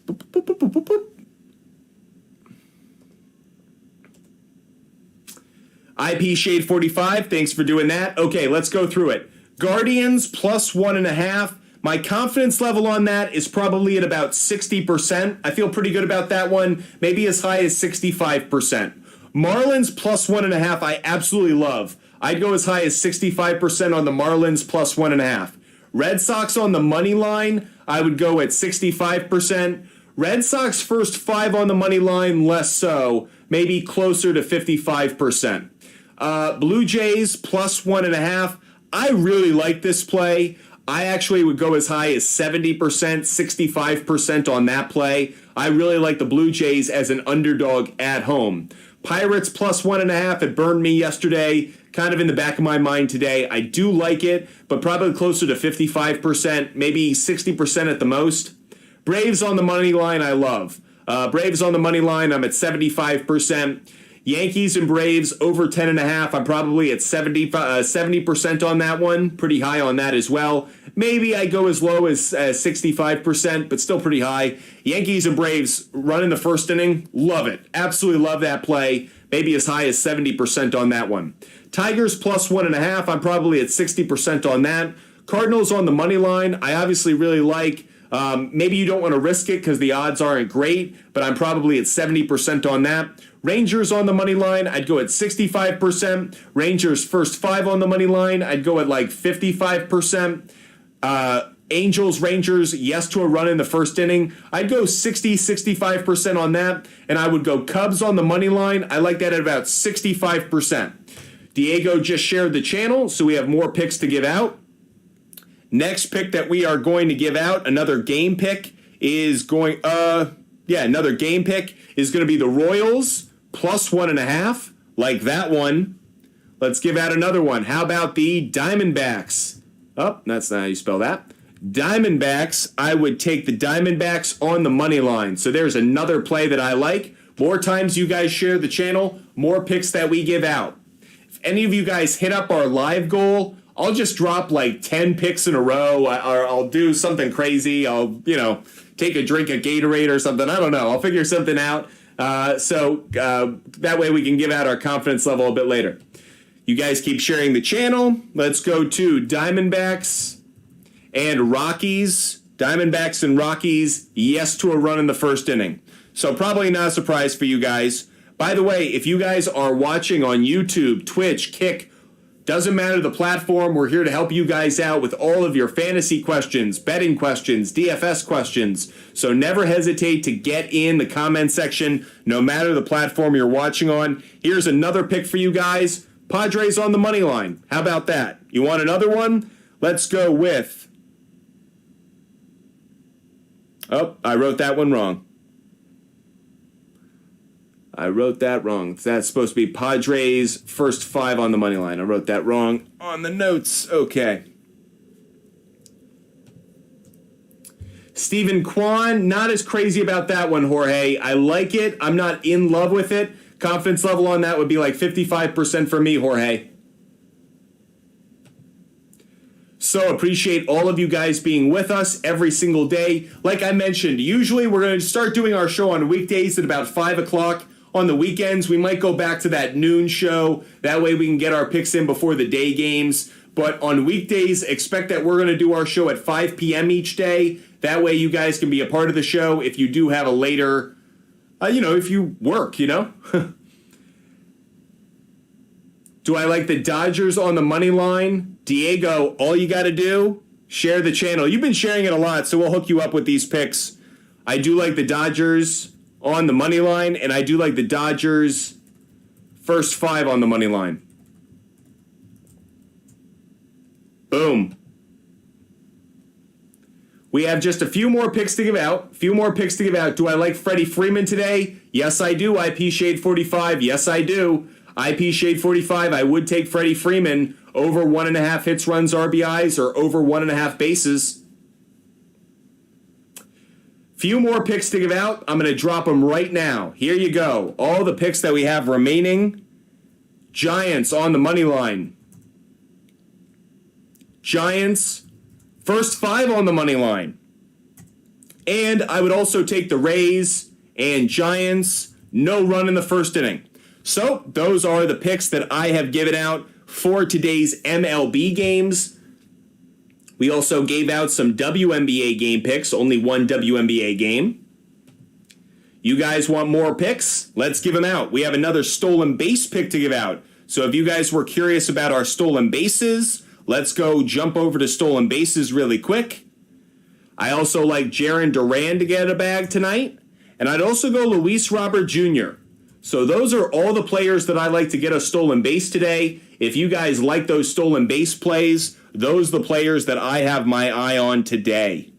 [SPEAKER 1] IP Shade 45, thanks for doing that. Okay, let's go through it. Guardians plus 1.5. My confidence level on that is probably at about 60%. I feel pretty good about that one. Maybe as high as 65%. Marlins plus 1.5, I absolutely love. I'd go as high as 65% on the Marlins plus 1.5. Red Sox on the money line, I would go at 65%. Red Sox first 5 on the money line, less so. Maybe closer to 55%. Blue Jays plus 1.5. I really like this play. I actually would go as high as 70%, 65% on that play. I really like the Blue Jays as an underdog at home. Pirates plus 1.5. It burned me yesterday. Kind of in the back of my mind today. I do like it, but probably closer to 55%, maybe 60% at the most. Braves on the money line, I love. Braves on the money line, I'm at 75%. Yankees and Braves over 10.5. I'm probably at 70% on that one. Pretty high on that as well. Maybe I go as low as 65%, but still pretty high. Yankees and Braves run in the first inning. Love it. Absolutely love that play. Maybe as high as 70% on that one. Tigers plus 1.5. I'm probably at 60% on that. Cardinals on the money line. I obviously really like. Maybe you don't want to risk it because the odds aren't great, but I'm probably at 70% on that. Rangers on the money line, I'd go at 65%. Rangers first 5 on the money line, I'd go at like 55%. Angels, Rangers, yes to a run in the first inning. I'd go 65% on that. And I would go Cubs on the money line. I like that at about 65%. Diego just shared the channel, so we have more picks to give out. Next pick that we are going to give out, another game pick, is going, another game pick is going to be the Royals plus 1.5, like that one. Let's give out another one. How about the Diamondbacks? Oh, that's not how you spell that. Diamondbacks, I would take the Diamondbacks on the money line. So there's another play that I like. More times you guys share the channel, more picks that we give out. If any of you guys hit up our live goal, I'll just drop like 10 picks in a row, or I'll do something crazy. I'll, take a drink of Gatorade or something. I don't know. I'll figure something out. So that way we can give out our confidence level a bit later. You guys keep sharing the channel. Let's go to Diamondbacks and Rockies Diamondbacks and Rockies, yes to a run in the first inning. So probably not a surprise for you guys. By the way, if you guys are watching on YouTube, Twitch, Kick, doesn't matter the platform, we're here to help you guys out with all of your fantasy questions, betting questions, DFS questions. So never hesitate to get in the comment section, no matter the platform you're watching on. Here's another pick for you guys. Padres on the money line. How about that? You want another one? Let's go with... Oh, I wrote that one wrong. I wrote that wrong. That's supposed to be Padres first 5 on the money line. I wrote that wrong on the notes. Okay. Stephen Kwan, not as crazy about that one, Jorge. I like it. I'm not in love with it. Confidence level on that would be like 55% for me, Jorge. So appreciate all of you guys being with us every single day. Like I mentioned, usually we're going to start doing our show on weekdays at about 5 o'clock. On the weekends, we might go back to that noon show. That way we can get our picks in before the day games. But on weekdays, expect that we're going to do our show at 5 p.m. each day. That way you guys can be a part of the show if you do have a later, if you work, Do I like the Dodgers on the money line? Diego, all you got to do, share the channel. You've been sharing it a lot, so we'll hook you up with these picks. I do like the Dodgers on the money line, and I do like the Dodgers first 5 on the money line. Boom. We have just a few more picks to give out. Do I like Freddie Freeman today? Yes, I do. IP Shade 45. Yes, I do. IP Shade 45. I would take Freddie Freeman over 1.5 hits, runs, RBIs, or over 1.5 bases. Few more picks to give out. I'm going to drop them right now. Here you go. All the picks that we have remaining. Giants on the money line. Giants, first 5 on the money line. And I would also take the Rays and Giants, no run in the first inning. So those are the picks that I have given out for today's MLB games. We also gave out some WNBA game picks, only one WNBA game. You guys want more picks? Let's give them out. We have another stolen base pick to give out. So if you guys were curious about our stolen bases, let's go jump over to stolen bases really quick. I also like Jarren Duran to get a bag tonight. And I'd also go Luis Robert Jr. So those are all the players that I like to get a stolen base today. If you guys like those stolen base plays, those are the players that I have my eye on today.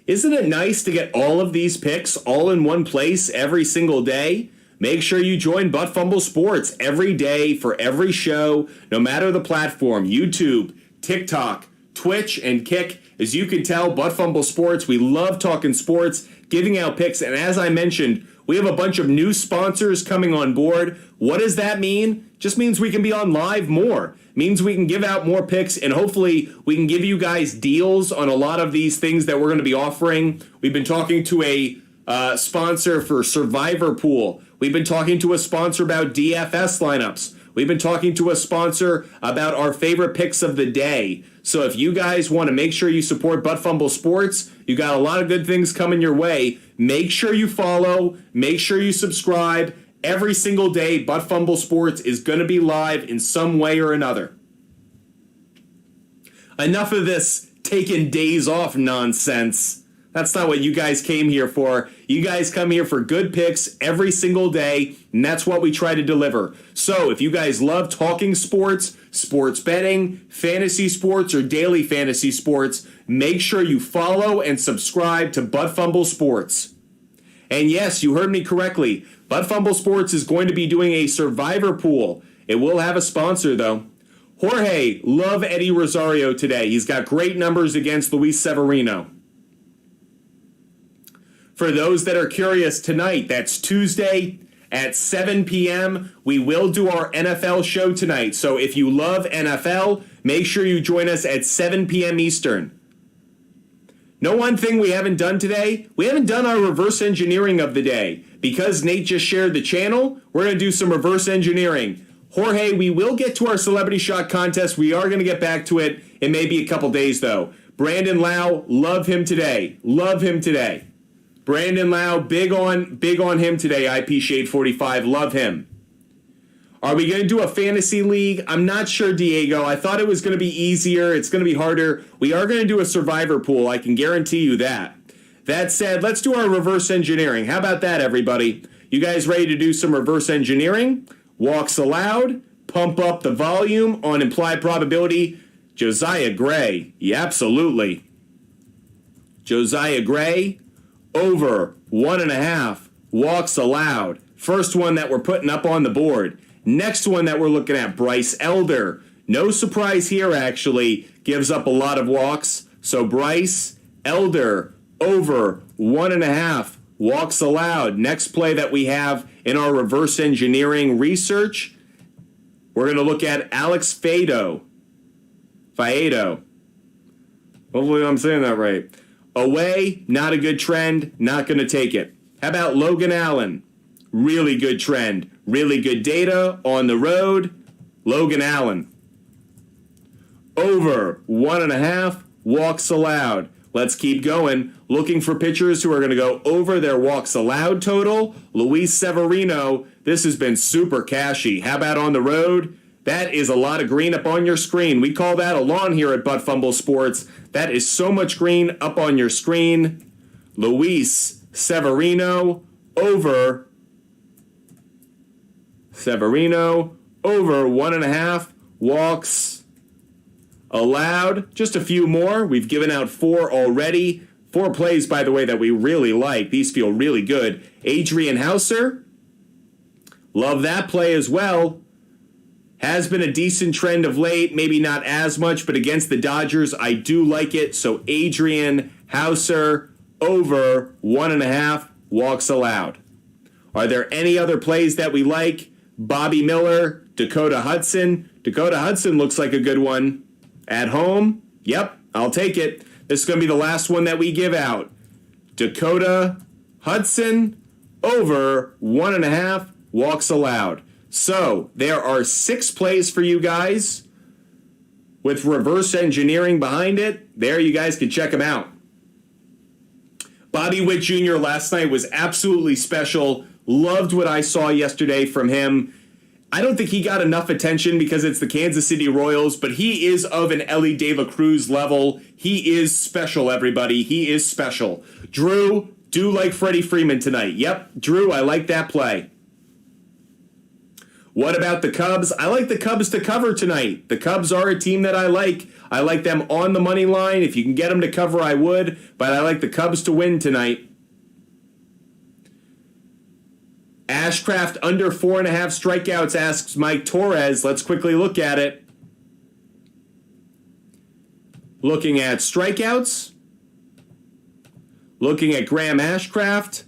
[SPEAKER 1] Isn't it nice to get all of these picks all in one place every single day? Make sure you join Butt Fumble Sports every day for every show, no matter the platform, YouTube, TikTok, Twitch, and Kick. As you can tell, Butt Fumble Sports, we love talking sports, giving out picks, and as I mentioned, we have a bunch of new sponsors coming on board. What does that mean? Just means we can be on live more. Means we can give out more picks, and hopefully we can give you guys deals on a lot of these things that we're going to be offering. We've been talking to a sponsor for Survivor Pool. We've been talking to a sponsor about DFS lineups. We've been talking to a sponsor about our favorite picks of the day. So if you guys want to make sure you support Butt Fumble Sports, you got a lot of good things coming your way. Make sure you follow. Make sure you subscribe. Every single day, Butt Fumble Sports is going to be live in some way or another. Enough of this taking days off nonsense. That's not what you guys came here for. You guys come here for good picks every single day, and that's what we try to deliver. So if you guys love talking sports, sports betting, fantasy sports, or daily fantasy sports, make sure you follow and subscribe to Butt Fumble Sports. And yes, you heard me correctly. Butt Fumble Sports is going to be doing a Survivor Pool. It will have a sponsor, though. Jorge, love Eddie Rosario today. He's got great numbers against Luis Severino. For those that are curious, tonight, that's Tuesday at 7 p.m., we will do our NFL show tonight. So if you love NFL, make sure you join us at 7 p.m. Eastern. Know one thing we haven't done today? We haven't done our reverse engineering of the day. Because Nate just shared the channel, we're going to do some reverse engineering. Jorge, we will get to our celebrity shot contest. We are going to get back to it in maybe a couple days, though. Brandon Lau, love him today. Love him today. Brandon Lau, big on him today. IP Shade 45, love him. Are we going to do a fantasy league? I'm not sure, Diego. I thought it was going to be easier. It's going to be harder. We are going to do a survivor pool. I can guarantee you that. That said, let's do our reverse engineering. How about that, everybody? You guys ready to do some reverse engineering? Walks allowed. Pump up the volume on implied probability. Josiah Gray. Yeah, absolutely. Josiah Gray. Over 1.5 walks allowed. First one that we're putting up on the board. Next one that we're looking at, Bryce Elder. No surprise here, actually. Gives up a lot of walks. So Bryce Elder, over 1.5 walks allowed. Next play that we have in our reverse engineering research, we're going to look at Alex Faedo. Hopefully I'm saying that right. Away, not a good trend, not going to take it. How about Logan Allen? Really good trend, really good data on the road. Logan Allen. Over 1.5 walks allowed. Let's keep going. Looking for pitchers who are going to go over their walks allowed total. Luis Severino. This has been super cashy. How about on the road? That is a lot of green up on your screen. We call that a lawn here at Butt Fumble Sports. That is so much green up on your screen. Luis Severino over 1.5 walks allowed. Just a few more. We've given out 4 already. 4 plays, by the way, that we really like. These feel really good. Adrian Hauser. Love that play as well. Has been a decent trend of late. Maybe not as much, but against the Dodgers, I do like it. So Adrian Hauser over 1.5 walks allowed. Are there any other plays that we like? Bobby Miller, Dakota Hudson. Dakota Hudson looks like a good one. At home? Yep, I'll take it. This is going to be the last one that we give out. Dakota Hudson over 1.5 walks allowed. So there are 6 plays for you guys with reverse engineering behind it. There, you guys can check them out. Bobby Witt Jr. last night was absolutely special. Loved what I saw yesterday from him. I don't think he got enough attention because it's the Kansas City Royals, but he is of an Ellie De La Cruz level. He is special, everybody. He is special. Drew, do like Freddie Freeman tonight. Yep, Drew, I like that play. What about the Cubs? I like the Cubs to cover tonight. The Cubs are a team that I like. I like them on the money line. If you can get them to cover, I would, but I like the Cubs to win tonight. Ashcraft under 4.5 strikeouts, asks Mike Torres. Let's quickly look at it. Looking at strikeouts. Looking at Graham Ashcraft.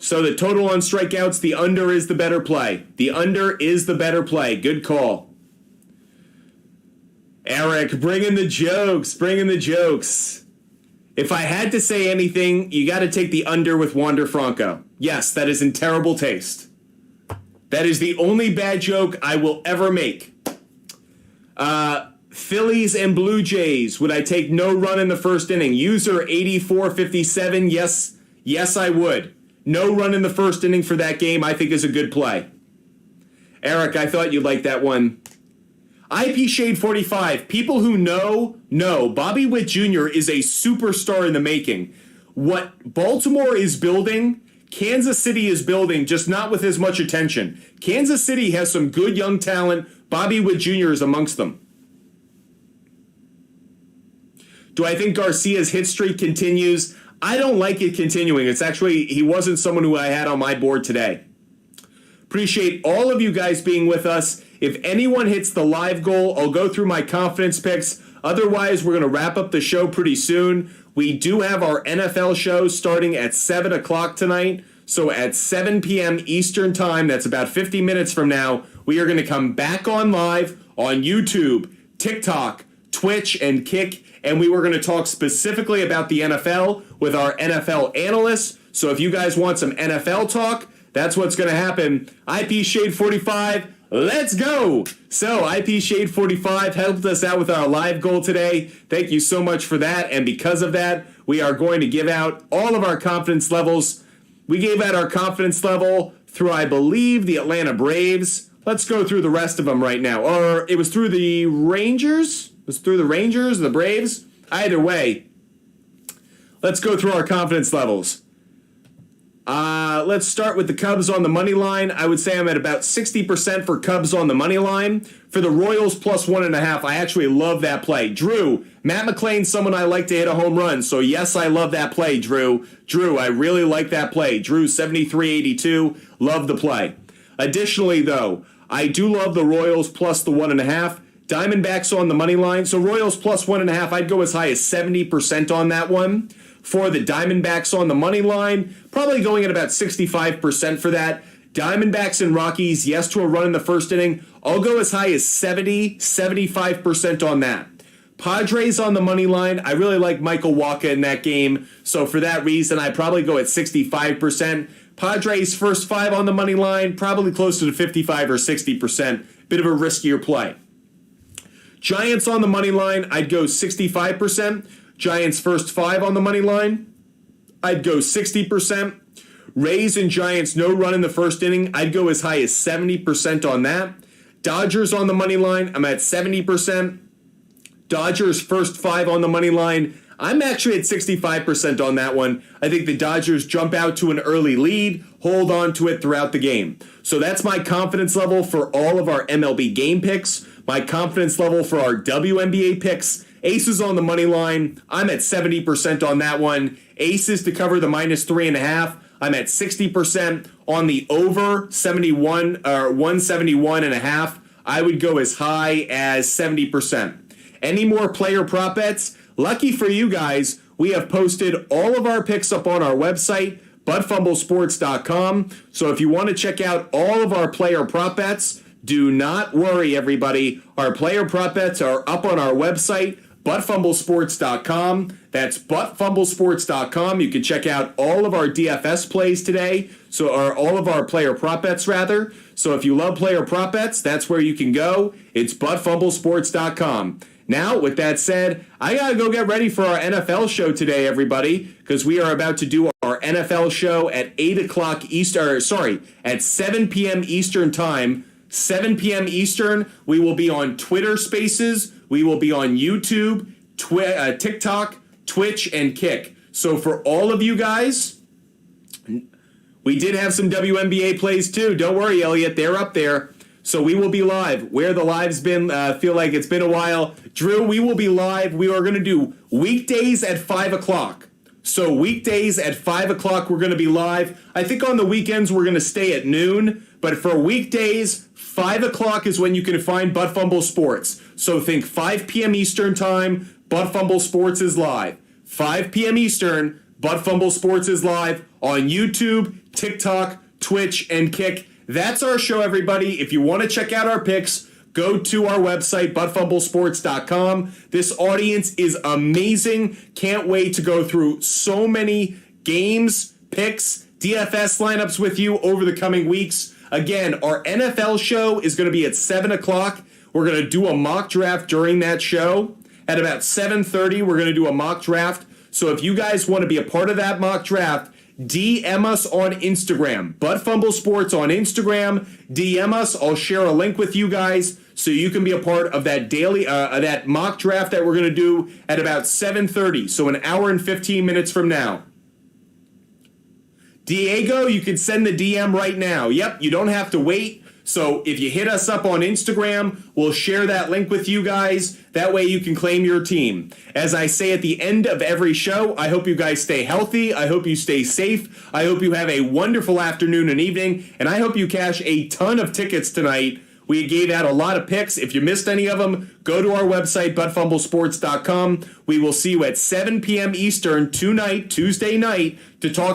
[SPEAKER 1] So the total on strikeouts, the under is the better play. The under is the better play. Good call. Eric, bringing the jokes. If I had to say anything, you got to take the under with Wander Franco. Yes, that is in terrible taste. That is the only bad joke I will ever make. Phillies and Blue Jays. Would I take no run in the first inning? User 8457. Yes, I would. No run in the first inning for that game, I think, is a good play. Eric, I thought you'd like that one. IP Shade 45. People who know Bobby Witt Jr. is a superstar in the making. What Baltimore is building, Kansas City is building, just not with as much attention. Kansas City has some good young talent. Bobby Witt Jr. is amongst them. Do I think Garcia's hit streak continues? I don't like it continuing. It's actually, he wasn't someone who I had on my board today. Appreciate all of you guys being with us. If anyone hits the live goal, I'll go through my confidence picks. Otherwise, we're going to wrap up the show pretty soon. We do have our NFL show starting at 7 o'clock tonight. So at 7 p.m. Eastern Time, that's about 50 minutes from now, we are going to come back on live on YouTube, TikTok, Twitch, and Kick. And we were going to talk specifically about the NFL with our NFL analysts. So if you guys want some NFL talk, That's what's going to happen. IP Shade 45, let's go. So IP Shade 45 helped us out with our live goal today. Thank you so much for that. And because of that, we are going to give out all of our confidence levels. We gave out our confidence level through, I believe, the Atlanta Braves. Let's go through the rest of them right now. Or it was through the Rangers? It was through the Rangers, the Braves? Either way, let's go through our confidence levels. Let's start with the Cubs on the money line. I would say I'm at about 60% for Cubs on the money line. For the Royals plus 1.5, I actually love that play. Drew, Matt McClain's someone I like to hit a home run. So yes, I love that play, Drew. Drew, I really like that play. Drew, 73.82, love the play. Additionally, though, I do love the Royals plus the 1.5. Diamondbacks on the money line. So Royals plus 1.5, I'd go as high as 70% on that one. For the Diamondbacks on the money line, probably going at about 65% for that. Diamondbacks and Rockies, yes to a run in the first inning. I'll go as high as 75% on that. Padres on the money line, I really like Michael Wacha in that game. So for that reason, I probably go at 65%. Padres first 5 on the money line, probably closer to 55 or 60%. Bit of a riskier play. Giants on the money line, I'd go 65%. Giants first 5 on the money line, I'd go 60%. Rays and Giants no run in the first inning, I'd go as high as 70% on that. Dodgers on the money line, I'm at 70%. Dodgers first 5 on the money line, I'm actually at 65% on that one. I think the Dodgers jump out to an early lead, hold on to it throughout the game. So that's my confidence level for all of our MLB game picks. My confidence level for our WNBA picks. Aces on the money line, I'm at 70% on that one. Aces to cover the minus 3.5, I'm at 60%. On the over 71 or 171.5, I would go as high as 70%. Any more player prop bets? Lucky for you guys, we have posted all of our picks up on our website, buttfumblesports.com. So if you want to check out all of our player prop bets, do not worry, everybody. Our player prop bets are up on our website, buttfumblesports.com. That's buttfumblesports.com. You can check out all of our DFS plays today, or all of our player prop bets, rather. So if you love player prop bets, that's where you can go. It's buttfumblesports.com. Now, with that said, I got to go get ready for our NFL show today, everybody, because we are about to do our NFL show at 8 o'clock Eastern, at 7 p.m. Eastern time. 7 p.m. Eastern, we will be on Twitter Spaces, we will be on YouTube, TikTok, Twitch, and Kick. So for all of you guys, we did have some WNBA plays too. Don't worry, Elliot, they're up there. So we will be live. Where the live's been, feel like it's been a while. Drew, we will be live. We are going to do weekdays at 5 o'clock. So weekdays at 5 o'clock, we're going to be live. I think on the weekends, we're going to stay at noon. But for weekdays, 5 o'clock is when you can find Butt Fumble Sports. So think 5 p.m. Eastern time, Butt Fumble Sports is live. 5 p.m. Eastern, Butt Fumble Sports is live on YouTube, TikTok, Twitch, and Kick. That's our show, everybody. If you want to check out our picks, go to our website, buttfumblesports.com. This audience is amazing. Can't wait to go through so many games, picks, DFS lineups with you over the coming weeks. Again, our NFL show is going to be at 7 o'clock. We're going to do a mock draft during that show. At about 7:30, we're going to do a mock draft. So if you guys want to be a part of that mock draft, DM us on Instagram. Butt Fumble Sports on Instagram. DM us. I'll share a link with you guys so you can be a part of that daily, that mock draft that we're going to do at about 7:30. So an hour and 15 minutes from now. Diego, you can send the DM right now. Yep, you don't have to wait. So if you hit us up on Instagram, we'll share that link with you guys. That way you can claim your team. As I say at the end of every show, I hope you guys stay healthy. I hope you stay safe. I hope you have a wonderful afternoon and evening. And I hope you cash a ton of tickets tonight. We gave out a lot of picks. If you missed any of them, go to our website, buttfumblesports.com. We will see you at 7 p.m. Eastern tonight, Tuesday night, to talk